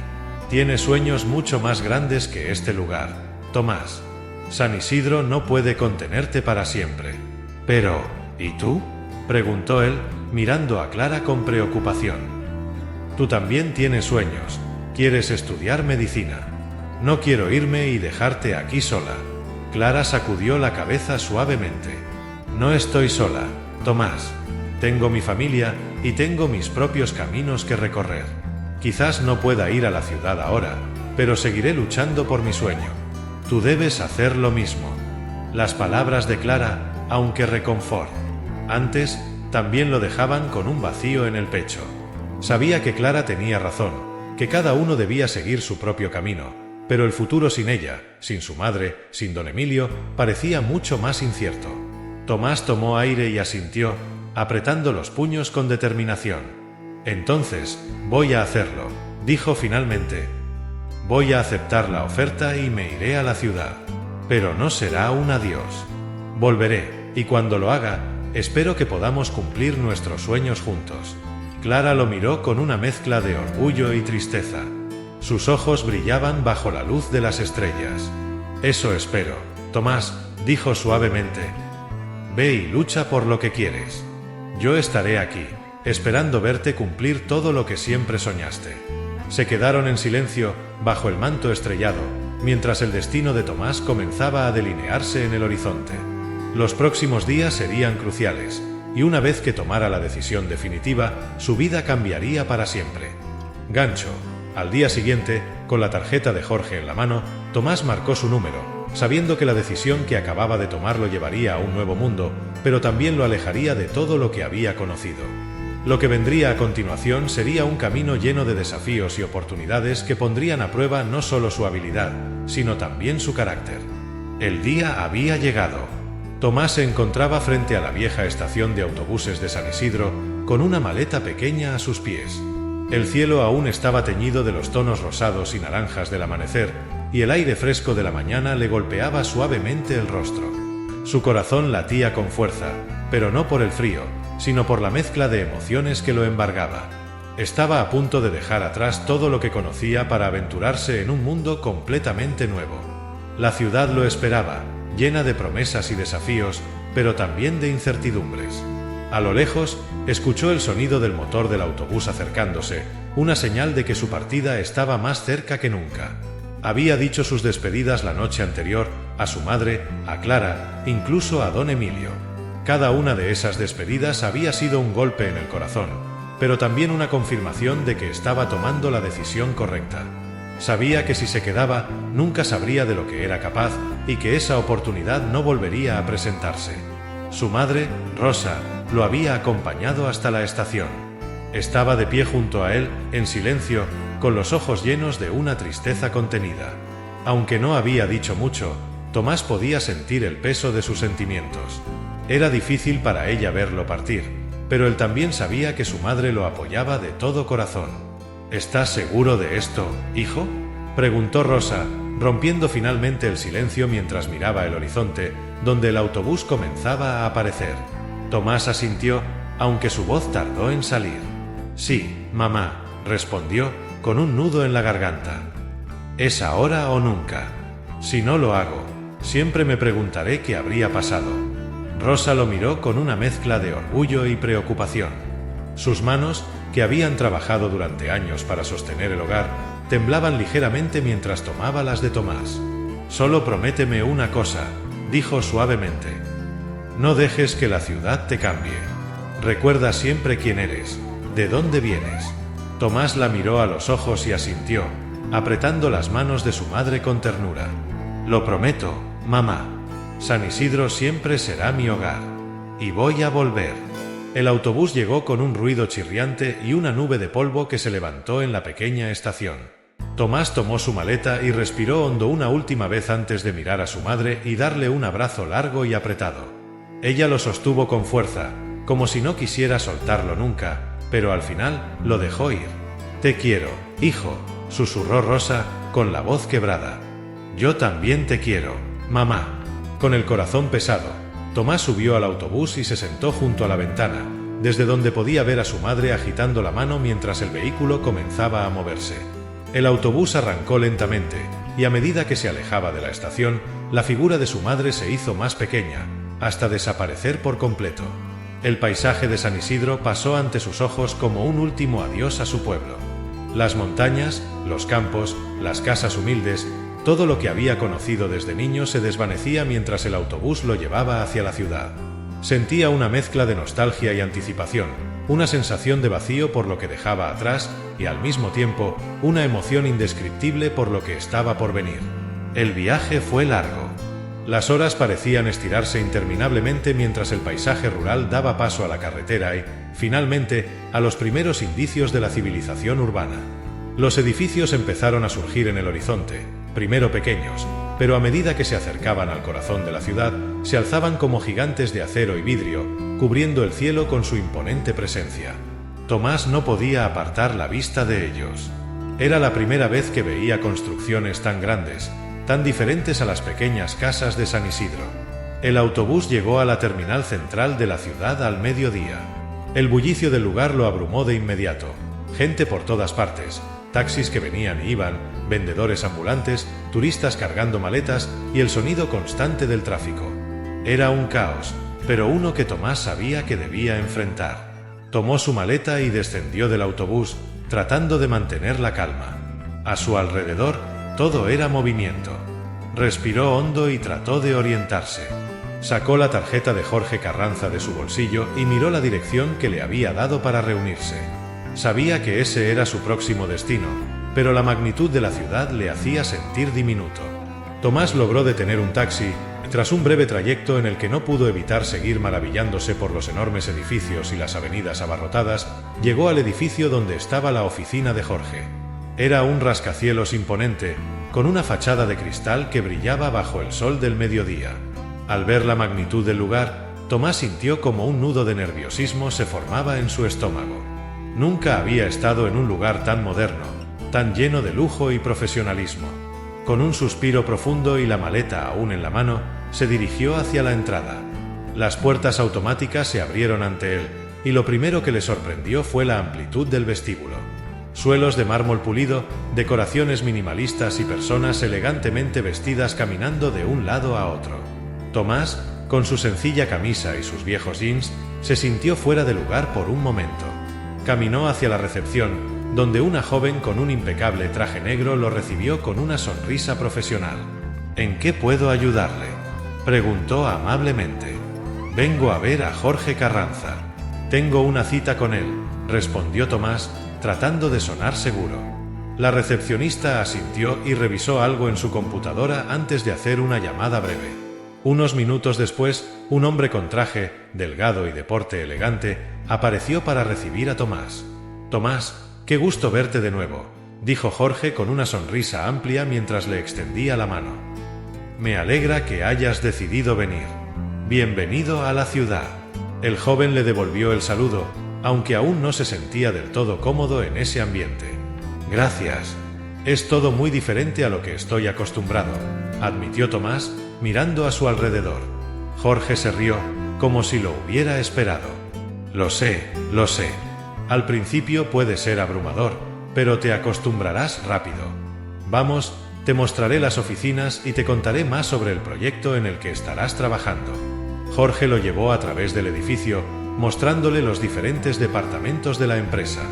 Tienes sueños mucho más grandes que este lugar, Tomás. San Isidro no puede contenerte para siempre». «Pero, ¿y tú?», preguntó él, mirando a Clara con preocupación. «Tú también tienes sueños. Quieres estudiar medicina. No quiero irme y dejarte aquí sola». Clara sacudió la cabeza suavemente. «No estoy sola, Tomás. Tengo mi familia y tengo mis propios caminos que recorrer. Quizás no pueda ir a la ciudad ahora, pero seguiré luchando por mi sueño. Tú debes hacer lo mismo». Las palabras de Clara, aunque reconfort, antes, también lo dejaban con un vacío en el pecho. Sabía que Clara tenía razón, que cada uno debía seguir su propio camino, pero el futuro sin ella, sin su madre, sin don Emilio, parecía mucho más incierto. Tomás tomó aire y asintió, apretando los puños con determinación. «Entonces, voy a hacerlo», dijo finalmente. «Voy a aceptar la oferta y me iré a la ciudad. Pero no será un adiós. Volveré, y cuando lo haga, espero que podamos cumplir nuestros sueños juntos». Clara lo miró con una mezcla de orgullo y tristeza. Sus ojos brillaban bajo la luz de las estrellas. «Eso espero, Tomás», dijo suavemente. «Ve y lucha por lo que quieres. Yo estaré aquí, esperando verte cumplir todo lo que siempre soñaste». Se quedaron en silencio, bajo el manto estrellado, mientras el destino de Tomás comenzaba a delinearse en el horizonte. Los próximos días serían cruciales, y una vez que tomara la decisión definitiva, su vida cambiaría para siempre. Gancho. Al día siguiente, con la tarjeta de Jorge en la mano, Tomás marcó su número, sabiendo que la decisión que acababa de tomar lo llevaría a un nuevo mundo, pero también lo alejaría de todo lo que había conocido. Lo que vendría a continuación sería un camino lleno de desafíos y oportunidades que pondrían a prueba no solo su habilidad, sino también su carácter. El día había llegado. Tomás se encontraba frente a la vieja estación de autobuses de San Isidro, con una maleta pequeña a sus pies. El cielo aún estaba teñido de los tonos rosados y naranjas del amanecer, y el aire fresco de la mañana le golpeaba suavemente el rostro. Su corazón latía con fuerza, pero no por el frío, sino por la mezcla de emociones que lo embargaba. Estaba a punto de dejar atrás todo lo que conocía para aventurarse en un mundo completamente nuevo. La ciudad lo esperaba, llena de promesas y desafíos, pero también de incertidumbres. A lo lejos, escuchó el sonido del motor del autobús acercándose, una señal de que su partida estaba más cerca que nunca. Había dicho sus despedidas la noche anterior, a su madre, a Clara, incluso a don Emilio. Cada una de esas despedidas había sido un golpe en el corazón, pero también una confirmación de que estaba tomando la decisión correcta. Sabía que si se quedaba, nunca sabría de lo que era capaz y que esa oportunidad no volvería a presentarse. Su madre, Rosa, lo había acompañado hasta la estación. Estaba de pie junto a él, en silencio, con los ojos llenos de una tristeza contenida. Aunque no había dicho mucho, Tomás podía sentir el peso de sus sentimientos. Era difícil para ella verlo partir, pero él también sabía que su madre lo apoyaba de todo corazón. ¿Estás seguro de esto, hijo?, preguntó Rosa, rompiendo finalmente el silencio mientras miraba el horizonte, donde el autobús comenzaba a aparecer. Tomás asintió, aunque su voz tardó en salir. «Sí, mamá», respondió, con un nudo en la garganta. «Es ahora o nunca. Si no lo hago, siempre me preguntaré qué habría pasado». Rosa lo miró con una mezcla de orgullo y preocupación. Sus manos, que habían trabajado durante años para sostener el hogar, temblaban ligeramente mientras tomaba las de Tomás. «Solo prométeme una cosa», dijo suavemente. «No dejes que la ciudad te cambie. Recuerda siempre quién eres, de dónde vienes». Tomás la miró a los ojos y asintió, apretando las manos de su madre con ternura. «Lo prometo, mamá. San Isidro siempre será mi hogar. Y voy a volver». El autobús llegó con un ruido chirriante y una nube de polvo que se levantó en la pequeña estación. Tomás tomó su maleta y respiró hondo una última vez antes de mirar a su madre y darle un abrazo largo y apretado. Ella lo sostuvo con fuerza, como si no quisiera soltarlo nunca, pero al final lo dejó ir. «Te quiero, hijo», susurró Rosa, con la voz quebrada. «Yo también te quiero, mamá». Con el corazón pesado, Tomás subió al autobús y se sentó junto a la ventana, desde donde podía ver a su madre agitando la mano mientras el vehículo comenzaba a moverse. El autobús arrancó lentamente, y a medida que se alejaba de la estación, la figura de su madre se hizo más pequeña, hasta desaparecer por completo. El paisaje de San Isidro pasó ante sus ojos como un último adiós a su pueblo. Las montañas, los campos, las casas humildes, todo lo que había conocido desde niño se desvanecía mientras el autobús lo llevaba hacia la ciudad. Sentía una mezcla de nostalgia y anticipación, una sensación de vacío por lo que dejaba atrás y al mismo tiempo una emoción indescriptible por lo que estaba por venir. El viaje fue largo. Las horas parecían estirarse interminablemente mientras el paisaje rural daba paso a la carretera y, finalmente, a los primeros indicios de la civilización urbana. Los edificios empezaron a surgir en el horizonte, primero pequeños, pero a medida que se acercaban al corazón de la ciudad, se alzaban como gigantes de acero y vidrio, cubriendo el cielo con su imponente presencia. Tomás no podía apartar la vista de ellos. Era la primera vez que veía construcciones tan grandes, tan diferentes a las pequeñas casas de San Isidro. El autobús llegó a la terminal central de la ciudad al mediodía. El bullicio del lugar lo abrumó de inmediato. Gente por todas partes, taxis que venían e iban, vendedores ambulantes, turistas cargando maletas y el sonido constante del tráfico. Era un caos, pero uno que Tomás sabía que debía enfrentar. Tomó su maleta y descendió del autobús, tratando de mantener la calma. A su alrededor, todo era movimiento. Respiró hondo y trató de orientarse. Sacó la tarjeta de Jorge Carranza de su bolsillo y miró la dirección que le había dado para reunirse. Sabía que ese era su próximo destino, pero la magnitud de la ciudad le hacía sentir diminuto. Tomás logró detener un taxi, tras un breve trayecto en el que no pudo evitar seguir maravillándose por los enormes edificios y las avenidas abarrotadas, llegó al edificio donde estaba la oficina de Jorge. Era un rascacielos imponente, con una fachada de cristal que brillaba bajo el sol del mediodía. Al ver la magnitud del lugar, Tomás sintió como un nudo de nerviosismo se formaba en su estómago. Nunca había estado en un lugar tan moderno, tan lleno de lujo y profesionalismo. Con un suspiro profundo y la maleta aún en la mano, se dirigió hacia la entrada. Las puertas automáticas se abrieron ante él, y lo primero que le sorprendió fue la amplitud del vestíbulo. Suelos de mármol pulido, decoraciones minimalistas y personas elegantemente vestidas caminando de un lado a otro. Tomás, con su sencilla camisa y sus viejos jeans, se sintió fuera de lugar por un momento. Caminó hacia la recepción, donde una joven con un impecable traje negro lo recibió con una sonrisa profesional. «¿En qué puedo ayudarle?», preguntó amablemente. «Vengo a ver a Jorge Carranza. Tengo una cita con él», respondió Tomás, tratando de sonar seguro. La recepcionista asintió y revisó algo en su computadora antes de hacer una llamada breve. Unos minutos después, un hombre con traje, delgado y de porte elegante, apareció para recibir a Tomás. «Tomás, qué gusto verte de nuevo», dijo Jorge con una sonrisa amplia mientras le extendía la mano. «Me alegra que hayas decidido venir. Bienvenido a la ciudad». El joven le devolvió el saludo, aunque aún no se sentía del todo cómodo en ese ambiente. «Gracias. Es todo muy diferente a lo que estoy acostumbrado», admitió Tomás, mirando a su alrededor. Jorge se rió, como si lo hubiera esperado. Lo sé. Al principio puede ser abrumador, pero te acostumbrarás rápido. Vamos, te mostraré las oficinas y te contaré más sobre el proyecto en el que estarás trabajando». Jorge lo llevó a través del edificio, mostrándole los diferentes departamentos de la empresa.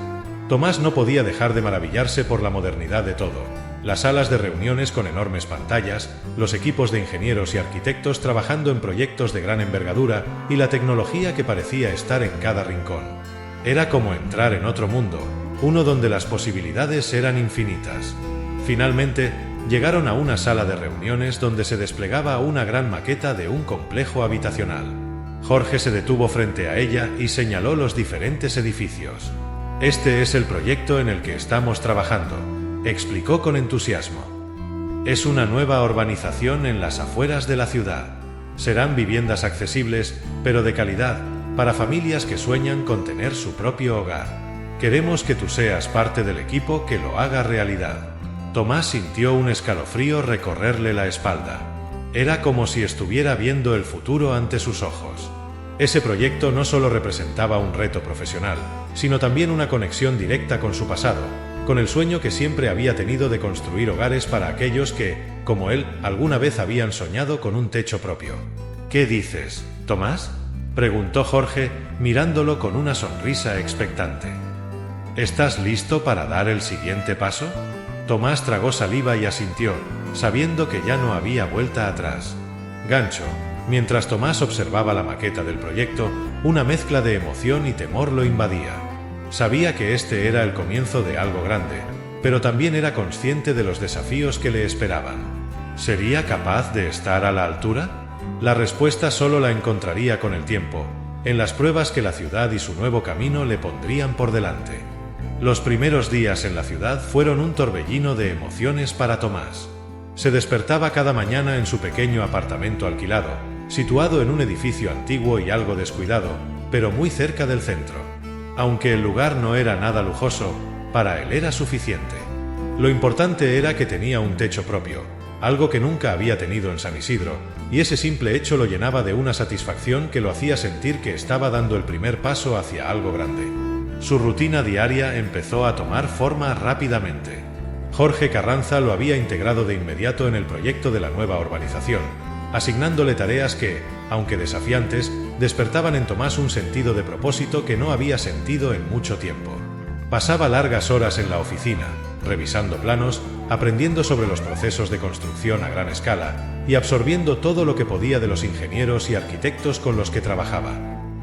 Tomás no podía dejar de maravillarse por la modernidad de todo. Las salas de reuniones con enormes pantallas, los equipos de ingenieros y arquitectos trabajando en proyectos de gran envergadura y la tecnología que parecía estar en cada rincón. Era como entrar en otro mundo, uno donde las posibilidades eran infinitas. Finalmente, llegaron a una sala de reuniones donde se desplegaba una gran maqueta de un complejo habitacional. Jorge se detuvo frente a ella y señaló los diferentes edificios. «Este es el proyecto en el que estamos trabajando», explicó con entusiasmo. «Es una nueva urbanización en las afueras de la ciudad. Serán viviendas accesibles, pero de calidad, para familias que sueñan con tener su propio hogar. Queremos que tú seas parte del equipo que lo haga realidad». Tomás sintió un escalofrío recorrerle la espalda. Era como si estuviera viendo el futuro ante sus ojos. Ese proyecto no solo representaba un reto profesional, sino también una conexión directa con su pasado, con el sueño que siempre había tenido de construir hogares para aquellos que, como él, alguna vez habían soñado con un techo propio. «¿Qué dices, Tomás?», preguntó Jorge, mirándolo con una sonrisa expectante. «¿Estás listo para dar el siguiente paso?». Tomás tragó saliva y asintió, sabiendo que ya no había vuelta atrás. Gancho. Mientras Tomás observaba la maqueta del proyecto, una mezcla de emoción y temor lo invadía. Sabía que este era el comienzo de algo grande, pero también era consciente de los desafíos que le esperaban. ¿Sería capaz de estar a la altura? La respuesta solo la encontraría con el tiempo, en las pruebas que la ciudad y su nuevo camino le pondrían por delante. Los primeros días en la ciudad fueron un torbellino de emociones para Tomás. Se despertaba cada mañana en su pequeño apartamento alquilado, situado en un edificio antiguo y algo descuidado, pero muy cerca del centro. Aunque el lugar no era nada lujoso, para él era suficiente. Lo importante era que tenía un techo propio, algo que nunca había tenido en San Isidro, y ese simple hecho lo llenaba de una satisfacción que lo hacía sentir que estaba dando el primer paso hacia algo grande. Su rutina diaria empezó a tomar forma rápidamente. Jorge Carranza lo había integrado de inmediato en el proyecto de la nueva urbanización, asignándole tareas que, aunque desafiantes, despertaban en Tomás un sentido de propósito que no había sentido en mucho tiempo. Pasaba largas horas en la oficina, revisando planos, aprendiendo sobre los procesos de construcción a gran escala y absorbiendo todo lo que podía de los ingenieros y arquitectos con los que trabajaba.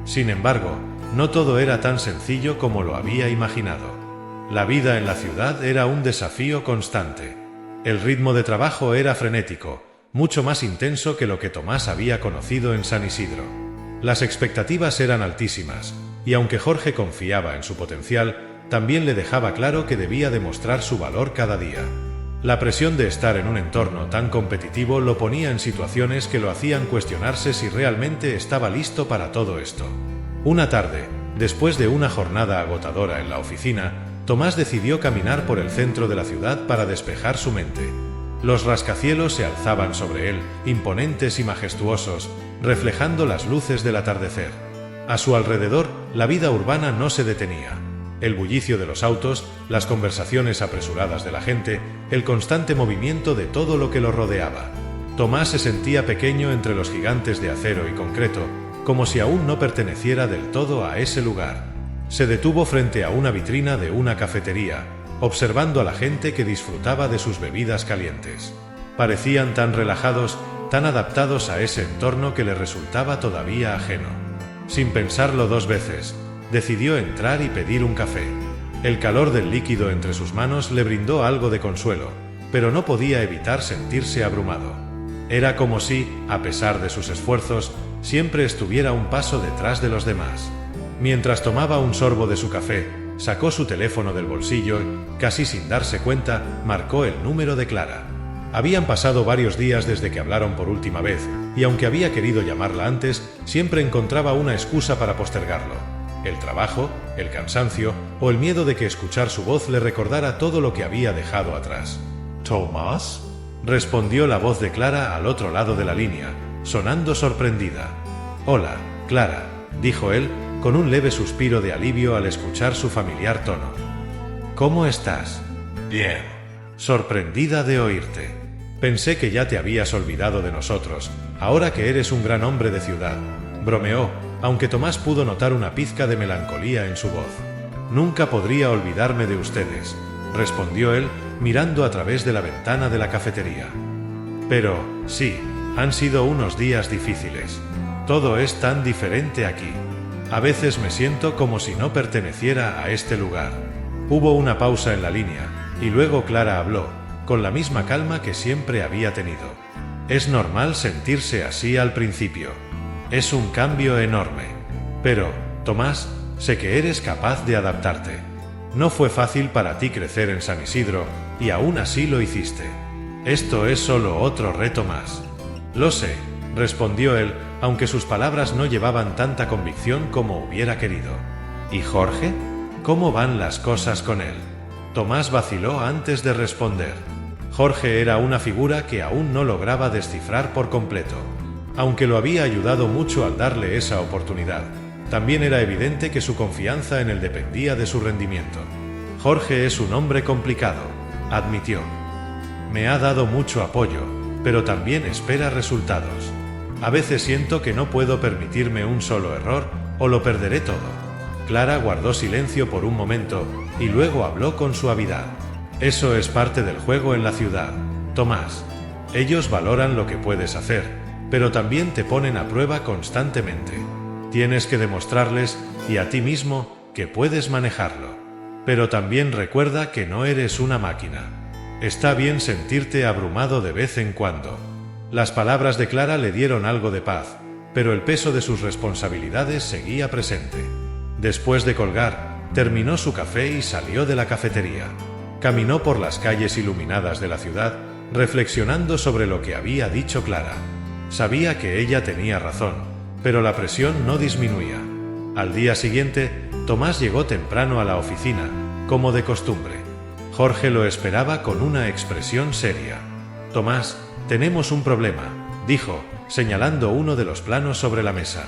Sin embargo, no todo era tan sencillo como lo había imaginado. La vida en la ciudad era un desafío constante. El ritmo de trabajo era frenético, mucho más intenso que lo que Tomás había conocido en San Isidro. Las expectativas eran altísimas, y aunque Jorge confiaba en su potencial, también le dejaba claro que debía demostrar su valor cada día. La presión de estar en un entorno tan competitivo lo ponía en situaciones que lo hacían cuestionarse si realmente estaba listo para todo esto. Una tarde, después de una jornada agotadora en la oficina, Tomás decidió caminar por el centro de la ciudad para despejar su mente. Los rascacielos se alzaban sobre él, imponentes y majestuosos, reflejando las luces del atardecer. A su alrededor, la vida urbana no se detenía. El bullicio de los autos, las conversaciones apresuradas de la gente, el constante movimiento de todo lo que lo rodeaba. Tomás se sentía pequeño entre los gigantes de acero y concreto, como si aún no perteneciera del todo a ese lugar. Se detuvo frente a una vitrina de una cafetería, observando a la gente que disfrutaba de sus bebidas calientes. Parecían tan relajados, tan adaptados a ese entorno que le resultaba todavía ajeno. Sin pensarlo dos veces, decidió entrar y pedir un café. El calor del líquido entre sus manos le brindó algo de consuelo, pero no podía evitar sentirse abrumado. Era como si, a pesar de sus esfuerzos, siempre estuviera un paso detrás de los demás. Mientras tomaba un sorbo de su café, sacó su teléfono del bolsillo y, casi sin darse cuenta, marcó el número de Clara. Habían pasado varios días desde que hablaron por última vez, y aunque había querido llamarla antes, siempre encontraba una excusa para postergarlo. El trabajo, el cansancio o el miedo de que escuchar su voz le recordara todo lo que había dejado atrás. ¿Tomás? Respondió la voz de Clara al otro lado de la línea, sonando sorprendida. «Hola, Clara», dijo él, con un leve suspiro de alivio al escuchar su familiar tono. «¿Cómo estás?» Bien. «Sorprendida de oírte. Pensé que ya te habías olvidado de nosotros, ahora que eres un gran hombre de ciudad», bromeó, aunque Tomás pudo notar una pizca de melancolía en su voz. «Nunca podría olvidarme de ustedes», respondió él, mirando a través de la ventana de la cafetería. «Pero, sí, han sido unos días difíciles. Todo es tan diferente aquí. A veces me siento como si no perteneciera a este lugar». Hubo una pausa en la línea, y luego Clara habló, con la misma calma que siempre había tenido. «Es normal sentirse así al principio. Es un cambio enorme. Pero, Tomás, sé que eres capaz de adaptarte. No fue fácil para ti crecer en San Isidro, y aún así lo hiciste. Esto es solo otro reto más». «Lo sé», respondió él, aunque sus palabras no llevaban tanta convicción como hubiera querido. «¿Y Jorge? ¿Cómo van las cosas con él?» Tomás vaciló antes de responder. Jorge era una figura que aún no lograba descifrar por completo. Aunque lo había ayudado mucho al darle esa oportunidad, también era evidente que su confianza en él dependía de su rendimiento. «Jorge es un hombre complicado», admitió. «Me ha dado mucho apoyo, pero también espera resultados. A veces siento que no puedo permitirme un solo error o lo perderé todo». Clara guardó silencio por un momento y luego habló con suavidad. «Eso es parte del juego en la ciudad, Tomás. Ellos valoran lo que puedes hacer, pero también te ponen a prueba constantemente. Tienes que demostrarles, y a ti mismo, que puedes manejarlo. Pero también recuerda que no eres una máquina. Está bien sentirte abrumado de vez en cuando». Las palabras de Clara le dieron algo de paz, pero el peso de sus responsabilidades seguía presente. Después de colgar, terminó su café y salió de la cafetería. Caminó por las calles iluminadas de la ciudad, reflexionando sobre lo que había dicho Clara. Sabía que ella tenía razón, pero la presión no disminuía. Al día siguiente, Tomás llegó temprano a la oficina, como de costumbre. Jorge lo esperaba con una expresión seria. «Tomás, tenemos un problema», dijo, señalando uno de los planos sobre la mesa.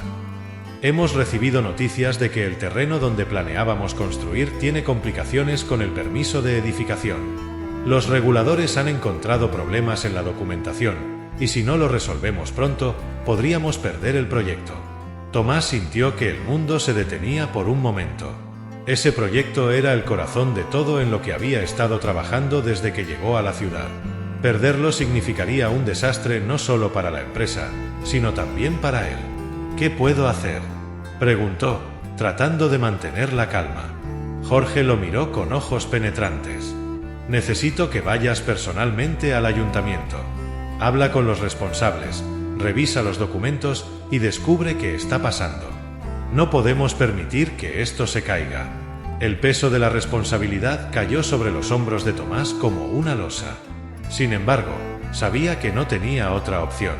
«Hemos recibido noticias de que el terreno donde planeábamos construir tiene complicaciones con el permiso de edificación. Los reguladores han encontrado problemas en la documentación, y si no lo resolvemos pronto, podríamos perder el proyecto». Tomás sintió que el mundo se detenía por un momento. Ese proyecto era el corazón de todo en lo que había estado trabajando desde que llegó a la ciudad. Perderlo significaría un desastre no solo para la empresa, sino también para él. «¿Qué puedo hacer?», preguntó, tratando de mantener la calma. Jorge lo miró con ojos penetrantes. «Necesito que vayas personalmente al ayuntamiento. Habla con los responsables, revisa los documentos y descubre qué está pasando. No podemos permitir que esto se caiga». El peso de la responsabilidad cayó sobre los hombros de Tomás como una losa. Sin embargo, sabía que no tenía otra opción.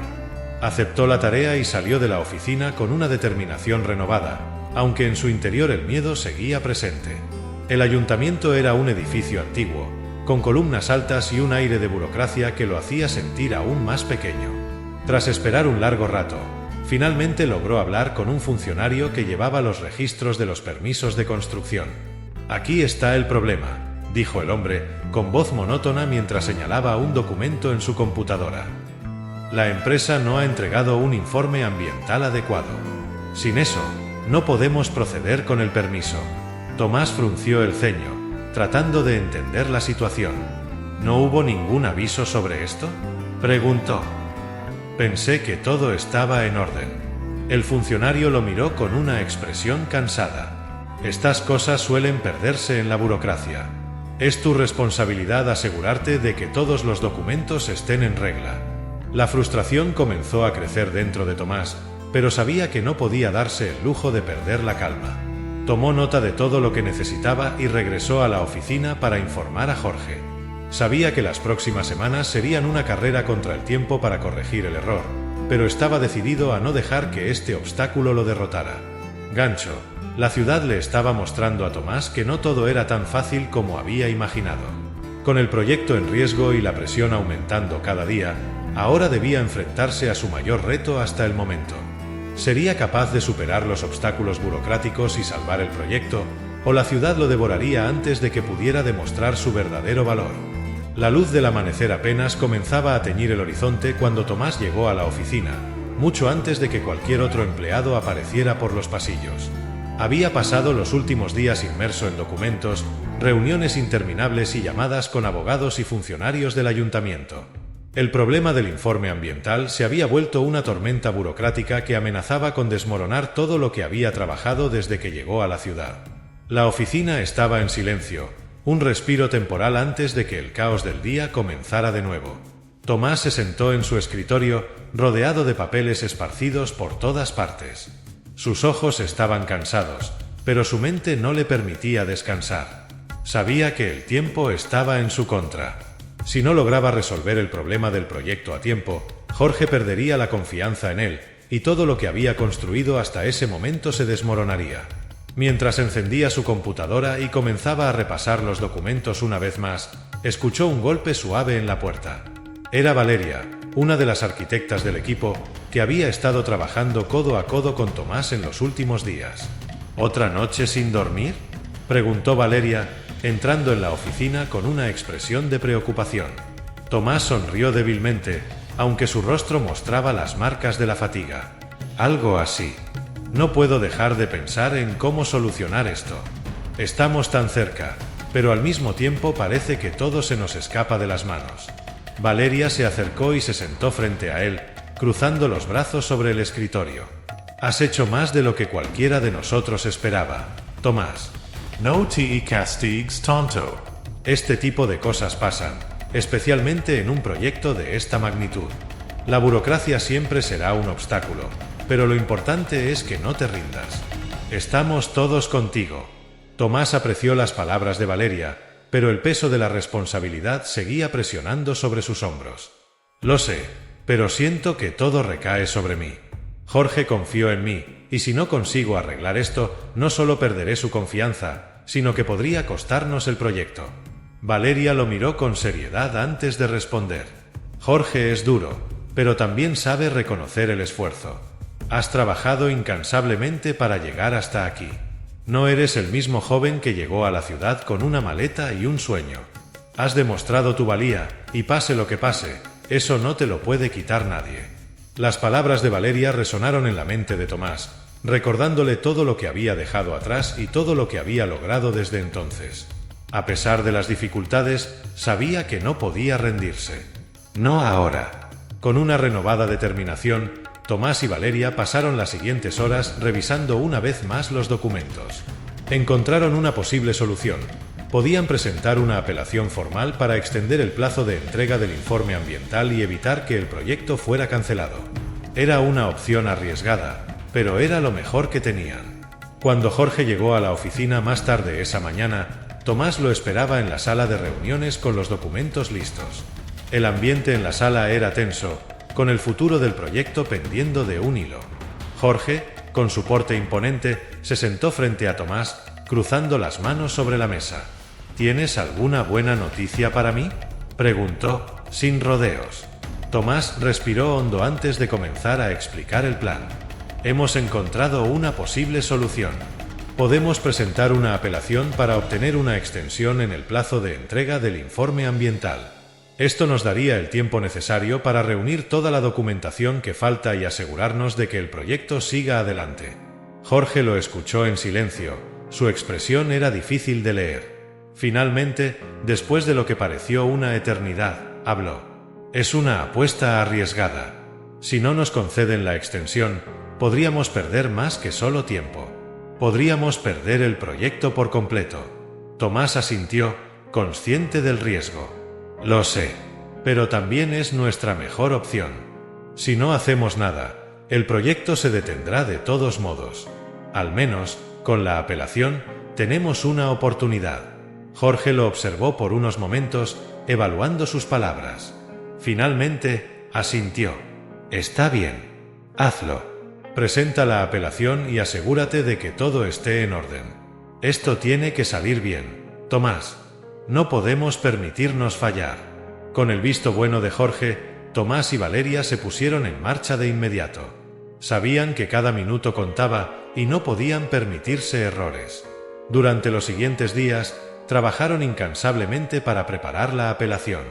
Aceptó la tarea y salió de la oficina con una determinación renovada, aunque en su interior el miedo seguía presente. El ayuntamiento era un edificio antiguo, con columnas altas y un aire de burocracia que lo hacía sentir aún más pequeño. Tras esperar un largo rato, finalmente logró hablar con un funcionario que llevaba los registros de los permisos de construcción. «Aquí está el problema», dijo el hombre, con voz monótona mientras señalaba un documento en su computadora. «La empresa no ha entregado un informe ambiental adecuado. Sin eso, no podemos proceder con el permiso». Tomás frunció el ceño, tratando de entender la situación. «¿No hubo ningún aviso sobre esto?», preguntó. «Pensé que todo estaba en orden». El funcionario lo miró con una expresión cansada. Estas cosas suelen perderse en la burocracia. Es tu responsabilidad asegurarte de que todos los documentos estén en regla. La frustración comenzó a crecer dentro de Tomás, pero sabía que no podía darse el lujo de perder la calma. Tomó nota de todo lo que necesitaba y regresó a la oficina para informar a Jorge. Sabía que las próximas semanas serían una carrera contra el tiempo para corregir el error, pero estaba decidido a no dejar que este obstáculo lo derrotara. Gancho. La ciudad le estaba mostrando a Tomás que no todo era tan fácil como había imaginado. Con el proyecto en riesgo y la presión aumentando cada día, ahora debía enfrentarse a su mayor reto hasta el momento. ¿Sería capaz de superar los obstáculos burocráticos y salvar el proyecto, o la ciudad lo devoraría antes de que pudiera demostrar su verdadero valor? La luz del amanecer apenas comenzaba a teñir el horizonte cuando Tomás llegó a la oficina, mucho antes de que cualquier otro empleado apareciera por los pasillos. Había pasado los últimos días inmerso en documentos, reuniones interminables y llamadas con abogados y funcionarios del ayuntamiento. El problema del informe ambiental se había vuelto una tormenta burocrática que amenazaba con desmoronar todo lo que había trabajado desde que llegó a la ciudad. La oficina estaba en silencio, un respiro temporal antes de que el caos del día comenzara de nuevo. Tomás se sentó en su escritorio, rodeado de papeles esparcidos por todas partes. Sus ojos estaban cansados, pero su mente no le permitía descansar. Sabía que el tiempo estaba en su contra. Si no lograba resolver el problema del proyecto a tiempo, Jorge perdería la confianza en él, y todo lo que había construido hasta ese momento se desmoronaría. Mientras encendía su computadora y comenzaba a repasar los documentos una vez más, escuchó un golpe suave en la puerta. Era Valeria, una de las arquitectas del equipo, que había estado trabajando codo a codo con Tomás en los últimos días. ¿Otra noche sin dormir?, preguntó Valeria, entrando en la oficina con una expresión de preocupación. Tomás sonrió débilmente, aunque su rostro mostraba las marcas de la fatiga. Algo así. No puedo dejar de pensar en cómo solucionar esto. Estamos tan cerca, pero al mismo tiempo parece que todo se nos escapa de las manos. Valeria se acercó y se sentó frente a él, cruzando los brazos sobre el escritorio. Has hecho más de lo que cualquiera de nosotros esperaba, Tomás. No te castigues tanto. Este tipo de cosas pasan, especialmente en un proyecto de esta magnitud. La burocracia siempre será un obstáculo, pero lo importante es que no te rindas. Estamos todos contigo. Tomás apreció las palabras de Valeria, pero el peso de la responsabilidad seguía presionando sobre sus hombros. Lo sé, pero siento que todo recae sobre mí. Jorge confió en mí, y si no consigo arreglar esto, no solo perderé su confianza, sino que podría costarnos el proyecto. Valeria lo miró con seriedad antes de responder. Jorge es duro, pero también sabe reconocer el esfuerzo. Has trabajado incansablemente para llegar hasta aquí. No eres el mismo joven que llegó a la ciudad con una maleta y un sueño. Has demostrado tu valía, y pase lo que pase, eso no te lo puede quitar nadie. Las palabras de Valeria resonaron en la mente de Tomás, recordándole todo lo que había dejado atrás y todo lo que había logrado desde entonces. A pesar de las dificultades, sabía que no podía rendirse. No ahora. Con una renovada determinación, Tomás y Valeria pasaron las siguientes horas revisando una vez más los documentos. Encontraron una posible solución. Podían presentar una apelación formal para extender el plazo de entrega del informe ambiental y evitar que el proyecto fuera cancelado. Era una opción arriesgada, pero era lo mejor que tenían. Cuando Jorge llegó a la oficina más tarde esa mañana, Tomás lo esperaba en la sala de reuniones con los documentos listos. El ambiente en la sala era tenso, con el futuro del proyecto pendiendo de un hilo. Jorge, con su porte imponente, se sentó frente a Tomás, cruzando las manos sobre la mesa. ¿Tienes alguna buena noticia para mí?, preguntó, sin rodeos. Tomás respiró hondo antes de comenzar a explicar el plan. Hemos encontrado una posible solución. Podemos presentar una apelación para obtener una extensión en el plazo de entrega del informe ambiental. Esto nos daría el tiempo necesario para reunir toda la documentación que falta y asegurarnos de que el proyecto siga adelante. Jorge lo escuchó en silencio. Su expresión era difícil de leer. Finalmente, después de lo que pareció una eternidad, habló. Es una apuesta arriesgada. Si no nos conceden la extensión, podríamos perder más que solo tiempo. Podríamos perder el proyecto por completo. Tomás asintió, consciente del riesgo. Lo sé, pero también es nuestra mejor opción. Si no hacemos nada, el proyecto se detendrá de todos modos. Al menos, con la apelación, tenemos una oportunidad. Jorge lo observó por unos momentos, evaluando sus palabras. Finalmente, asintió. Está bien. Hazlo. Presenta la apelación y asegúrate de que todo esté en orden. Esto tiene que salir bien. Tomás, no podemos permitirnos fallar. Con el visto bueno de Jorge, Tomás y Valeria se pusieron en marcha de inmediato. Sabían que cada minuto contaba y no podían permitirse errores. Durante los siguientes días, trabajaron incansablemente para preparar la apelación.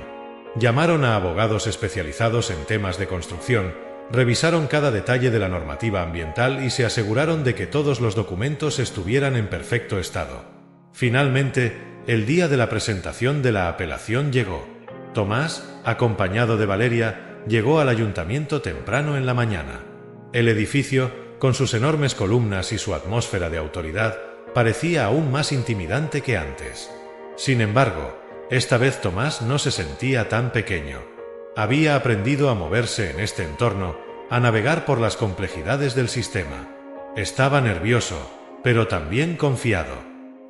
Llamaron a abogados especializados en temas de construcción, revisaron cada detalle de la normativa ambiental y se aseguraron de que todos los documentos estuvieran en perfecto estado. Finalmente, el día de la presentación de la apelación llegó. Tomás, acompañado de Valeria, llegó al ayuntamiento temprano en la mañana. El edificio, con sus enormes columnas y su atmósfera de autoridad, parecía aún más intimidante que antes. Sin embargo, esta vez Tomás no se sentía tan pequeño. Había aprendido a moverse en este entorno, a navegar por las complejidades del sistema. Estaba nervioso, pero también confiado.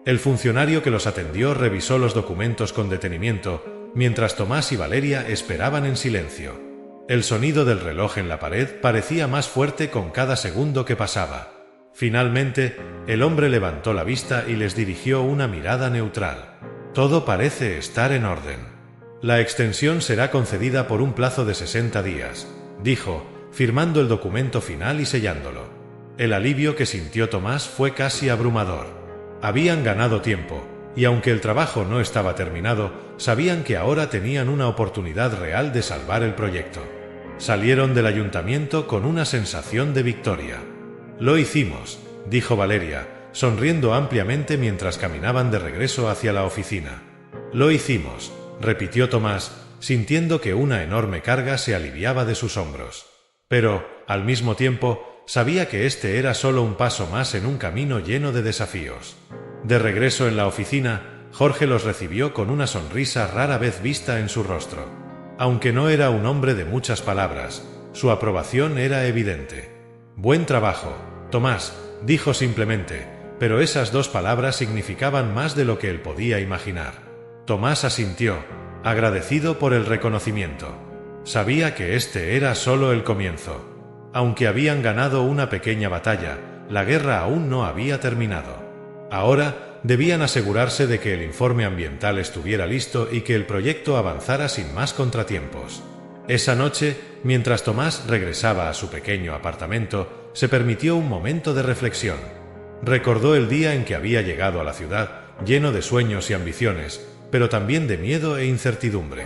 El funcionario que los atendió revisó los documentos con detenimiento, mientras Tomás y Valeria esperaban en silencio. El sonido del reloj en la pared parecía más fuerte con cada segundo que pasaba. Finalmente, el hombre levantó la vista y les dirigió una mirada neutral. Todo parece estar en orden. La extensión será concedida por un plazo de 60 días, dijo, firmando el documento final y sellándolo. El alivio que sintió Tomás fue casi abrumador. Habían ganado tiempo, y aunque el trabajo no estaba terminado, sabían que ahora tenían una oportunidad real de salvar el proyecto. Salieron del ayuntamiento con una sensación de victoria. Lo hicimos, dijo Valeria, sonriendo ampliamente mientras caminaban de regreso hacia la oficina. Lo hicimos, repitió Tomás, sintiendo que una enorme carga se aliviaba de sus hombros. Pero, al mismo tiempo, sabía que este era solo un paso más en un camino lleno de desafíos. De regreso en la oficina, Jorge los recibió con una sonrisa rara vez vista en su rostro. Aunque no era un hombre de muchas palabras, su aprobación era evidente. «Buen trabajo, Tomás», dijo simplemente, pero esas dos palabras significaban más de lo que él podía imaginar. Tomás asintió, agradecido por el reconocimiento. Sabía que este era solo el comienzo. Aunque habían ganado una pequeña batalla, la guerra aún no había terminado. Ahora debían asegurarse de que el informe ambiental estuviera listo y que el proyecto avanzara sin más contratiempos. Esa noche, mientras Tomás regresaba a su pequeño apartamento, se permitió un momento de reflexión. Recordó el día en que había llegado a la ciudad, lleno de sueños y ambiciones, pero también de miedo e incertidumbre.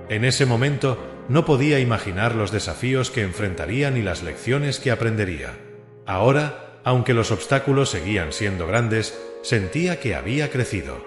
En ese momento no podía imaginar los desafíos que enfrentaría ni las lecciones que aprendería. Ahora, aunque los obstáculos seguían siendo grandes, sentía que había crecido.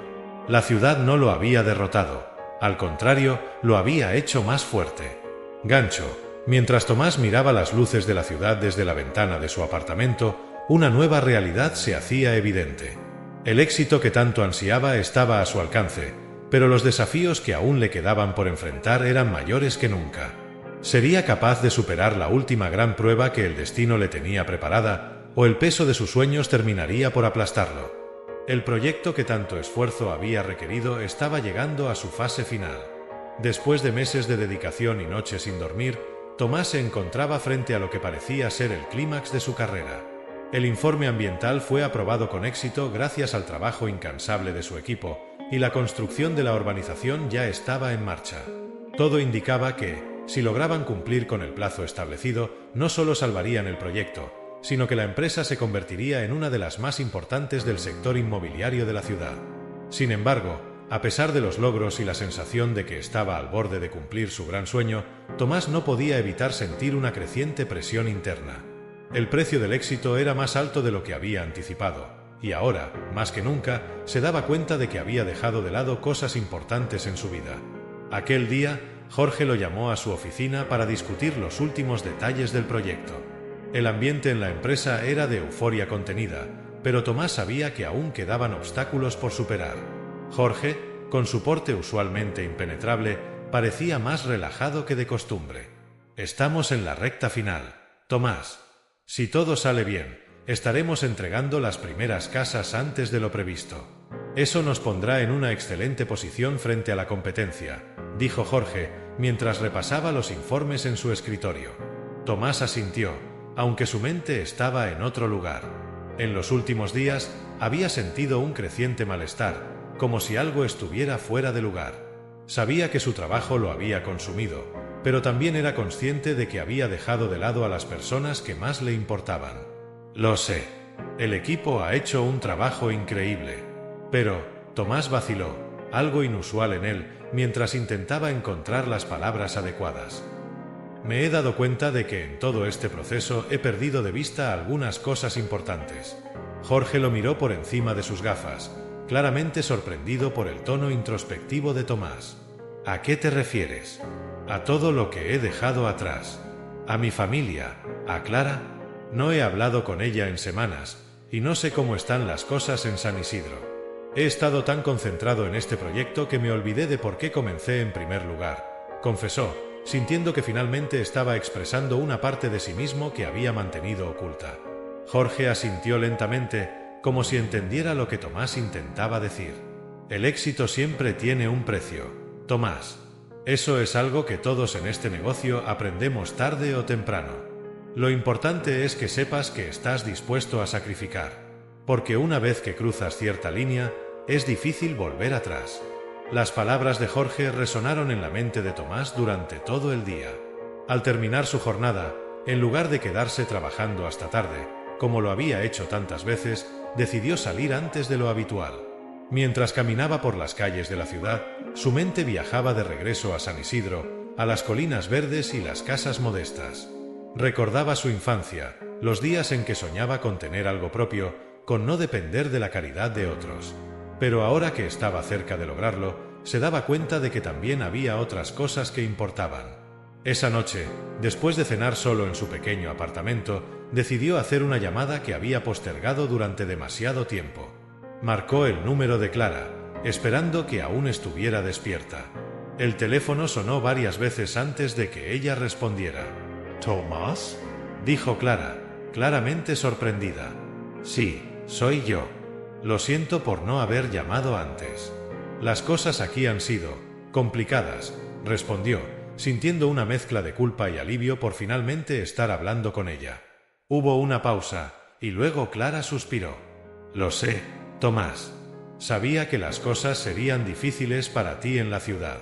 La ciudad no lo había derrotado, al contrario, lo había hecho más fuerte. Gancho. Mientras Tomás miraba las luces de la ciudad desde la ventana de su apartamento, una nueva realidad se hacía evidente. El éxito que tanto ansiaba estaba a su alcance, pero los desafíos que aún le quedaban por enfrentar eran mayores que nunca. ¿Sería capaz de superar la última gran prueba que el destino le tenía preparada, o el peso de sus sueños terminaría por aplastarlo? El proyecto que tanto esfuerzo había requerido estaba llegando a su fase final. Después de meses de dedicación y noches sin dormir, Tomás se encontraba frente a lo que parecía ser el clímax de su carrera. El informe ambiental fue aprobado con éxito gracias al trabajo incansable de su equipo, y la construcción de la urbanización ya estaba en marcha. Todo indicaba que, si lograban cumplir con el plazo establecido, no solo salvarían el proyecto, sino que la empresa se convertiría en una de las más importantes del sector inmobiliario de la ciudad. Sin embargo, a pesar de los logros y la sensación de que estaba al borde de cumplir su gran sueño, Tomás no podía evitar sentir una creciente presión interna. El precio del éxito era más alto de lo que había anticipado, y ahora, más que nunca, se daba cuenta de que había dejado de lado cosas importantes en su vida. Aquel día, Jorge lo llamó a su oficina para discutir los últimos detalles del proyecto. El ambiente en la empresa era de euforia contenida, pero Tomás sabía que aún quedaban obstáculos por superar. Jorge, con su porte usualmente impenetrable, parecía más relajado que de costumbre. Estamos en la recta final, Tomás. Si todo sale bien, estaremos entregando las primeras casas antes de lo previsto. Eso nos pondrá en una excelente posición frente a la competencia, dijo Jorge, mientras repasaba los informes en su escritorio. Tomás asintió, aunque su mente estaba en otro lugar. En los últimos días había sentido un creciente malestar, como si algo estuviera fuera de lugar. Sabía que su trabajo lo había consumido, pero también era consciente de que había dejado de lado a las personas que más le importaban. Lo sé. El equipo ha hecho un trabajo increíble. Pero, Tomás vaciló, algo inusual en él, mientras intentaba encontrar las palabras adecuadas. Me he dado cuenta de que en todo este proceso he perdido de vista algunas cosas importantes. Jorge lo miró por encima de sus gafas, claramente sorprendido por el tono introspectivo de Tomás. ¿A qué te refieres? A todo lo que he dejado atrás. A mi familia, a Clara. No he hablado con ella en semanas, y no sé cómo están las cosas en San Isidro. He estado tan concentrado en este proyecto que me olvidé de por qué comencé en primer lugar, confesó, sintiendo que finalmente estaba expresando una parte de sí mismo que había mantenido oculta. Jorge asintió lentamente, como si entendiera lo que Tomás intentaba decir. El éxito siempre tiene un precio, Tomás. Eso es algo que todos en este negocio aprendemos tarde o temprano. Lo importante es que sepas que estás dispuesto a sacrificar, porque una vez que cruzas cierta línea, es difícil volver atrás. Las palabras de Jorge resonaron en la mente de Tomás durante todo el día. Al terminar su jornada, en lugar de quedarse trabajando hasta tarde, como lo había hecho tantas veces, decidió salir antes de lo habitual. Mientras caminaba por las calles de la ciudad, su mente viajaba de regreso a San Isidro, a las colinas verdes y las casas modestas. Recordaba su infancia, los días en que soñaba con tener algo propio, con no depender de la caridad de otros. Pero ahora que estaba cerca de lograrlo, se daba cuenta de que también había otras cosas que importaban. Esa noche, después de cenar solo en su pequeño apartamento, decidió hacer una llamada que había postergado durante demasiado tiempo. Marcó el número de Clara, esperando que aún estuviera despierta. El teléfono sonó varias veces antes de que ella respondiera. ¿Tomás? Dijo Clara, claramente sorprendida. Sí, soy yo. Lo siento por no haber llamado antes. Las cosas aquí han sido complicadas, respondió, sintiendo una mezcla de culpa y alivio por finalmente estar hablando con ella. Hubo una pausa, y luego Clara suspiró. Lo sé, Tomás. Sabía que las cosas serían difíciles para ti en la ciudad,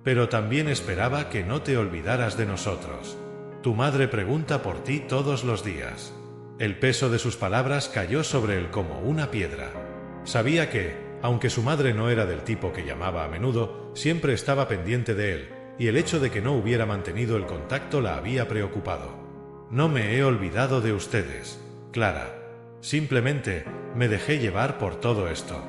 pero también esperaba que no te olvidaras de nosotros. Tu madre pregunta por ti todos los días. El peso de sus palabras cayó sobre él como una piedra. Sabía que, aunque su madre no era del tipo que llamaba a menudo, siempre estaba pendiente de él, y el hecho de que no hubiera mantenido el contacto la había preocupado. No me he olvidado de ustedes, Clara. Simplemente me dejé llevar por todo esto.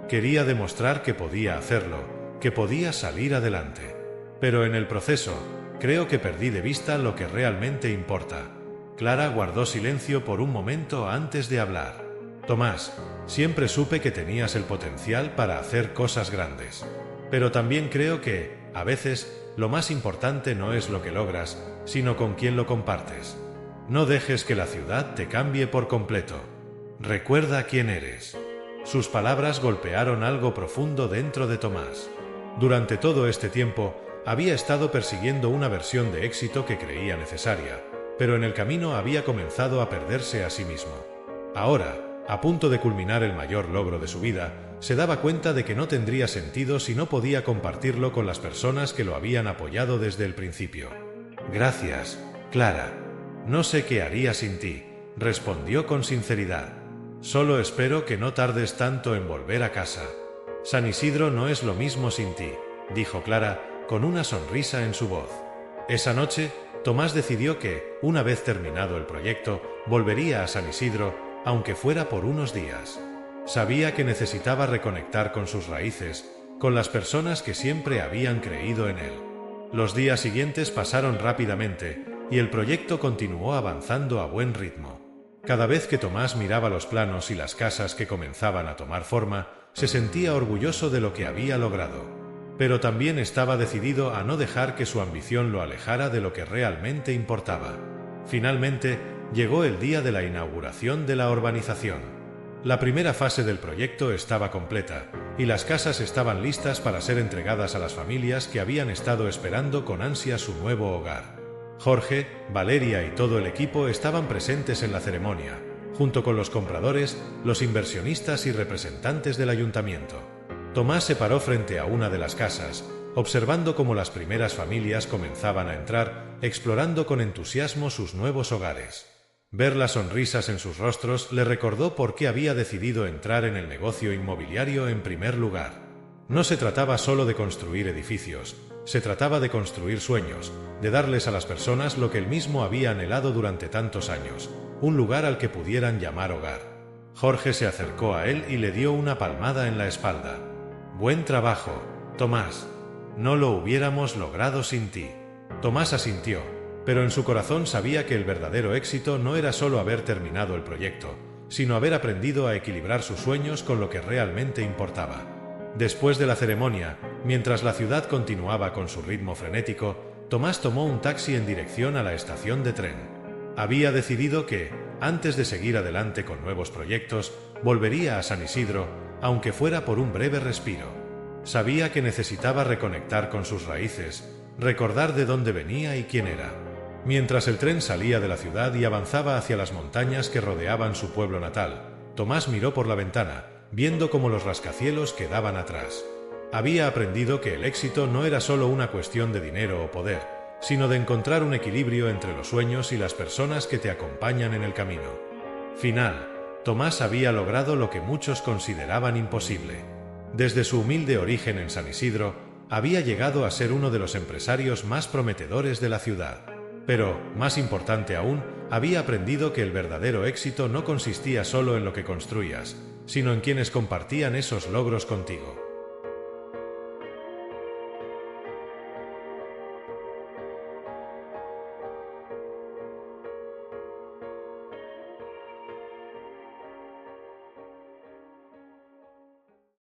Quería demostrar que podía hacerlo, que podía salir adelante. Pero en el proceso, creo que perdí de vista lo que realmente importa. Clara guardó silencio por un momento antes de hablar. Tomás, siempre supe que tenías el potencial para hacer cosas grandes. Pero también creo que, a veces, lo más importante no es lo que logras, sino con quién lo compartes. No dejes que la ciudad te cambie por completo. Recuerda quién eres. Sus palabras golpearon algo profundo dentro de Tomás. Durante todo este tiempo, había estado persiguiendo una versión de éxito que creía necesaria, pero en el camino había comenzado a perderse a sí mismo. Ahora, a punto de culminar el mayor logro de su vida, se daba cuenta de que no tendría sentido si no podía compartirlo con las personas que lo habían apoyado desde el principio. Gracias, Clara. No sé qué haría sin ti, respondió con sinceridad. Solo espero que no tardes tanto en volver a casa. San Isidro no es lo mismo sin ti, dijo Clara, con una sonrisa en su voz. Esa noche, Tomás decidió que, una vez terminado el proyecto, volvería a San Isidro, aunque fuera por unos días. Sabía que necesitaba reconectar con sus raíces, con las personas que siempre habían creído en él. Los días siguientes pasaron rápidamente, y el proyecto continuó avanzando a buen ritmo. Cada vez que Tomás miraba los planos y las casas que comenzaban a tomar forma, se sentía orgulloso de lo que había logrado. Pero también estaba decidido a no dejar que su ambición lo alejara de lo que realmente importaba. Finalmente, llegó el día de la inauguración de la urbanización. La primera fase del proyecto estaba completa, y las casas estaban listas para ser entregadas a las familias que habían estado esperando con ansia su nuevo hogar. Jorge, Valeria y todo el equipo estaban presentes en la ceremonia, junto con los compradores, los inversionistas y representantes del ayuntamiento. Tomás se paró frente a una de las casas, observando cómo las primeras familias comenzaban a entrar, explorando con entusiasmo sus nuevos hogares. Ver las sonrisas en sus rostros le recordó por qué había decidido entrar en el negocio inmobiliario en primer lugar. No se trataba solo de construir edificios, se trataba de construir sueños, de darles a las personas lo que él mismo había anhelado durante tantos años, un lugar al que pudieran llamar hogar. Jorge se acercó a él y le dio una palmada en la espalda. «Buen trabajo, Tomás. No lo hubiéramos logrado sin ti». Tomás asintió, pero en su corazón sabía que el verdadero éxito no era solo haber terminado el proyecto, sino haber aprendido a equilibrar sus sueños con lo que realmente importaba. Después de la ceremonia, mientras la ciudad continuaba con su ritmo frenético, Tomás tomó un taxi en dirección a la estación de tren. Había decidido que, antes de seguir adelante con nuevos proyectos, volvería a San Isidro, aunque fuera por un breve respiro. Sabía que necesitaba reconectar con sus raíces, recordar de dónde venía y quién era. Mientras el tren salía de la ciudad y avanzaba hacia las montañas que rodeaban su pueblo natal, Tomás miró por la ventana, viendo cómo los rascacielos quedaban atrás. Había aprendido que el éxito no era solo una cuestión de dinero o poder, sino de encontrar un equilibrio entre los sueños y las personas que te acompañan en el camino. Final. Tomás había logrado lo que muchos consideraban imposible. Desde su humilde origen en San Isidro, había llegado a ser uno de los empresarios más prometedores de la ciudad. Pero, más importante aún, había aprendido que el verdadero éxito no consistía solo en lo que construías, sino en quienes compartían esos logros contigo.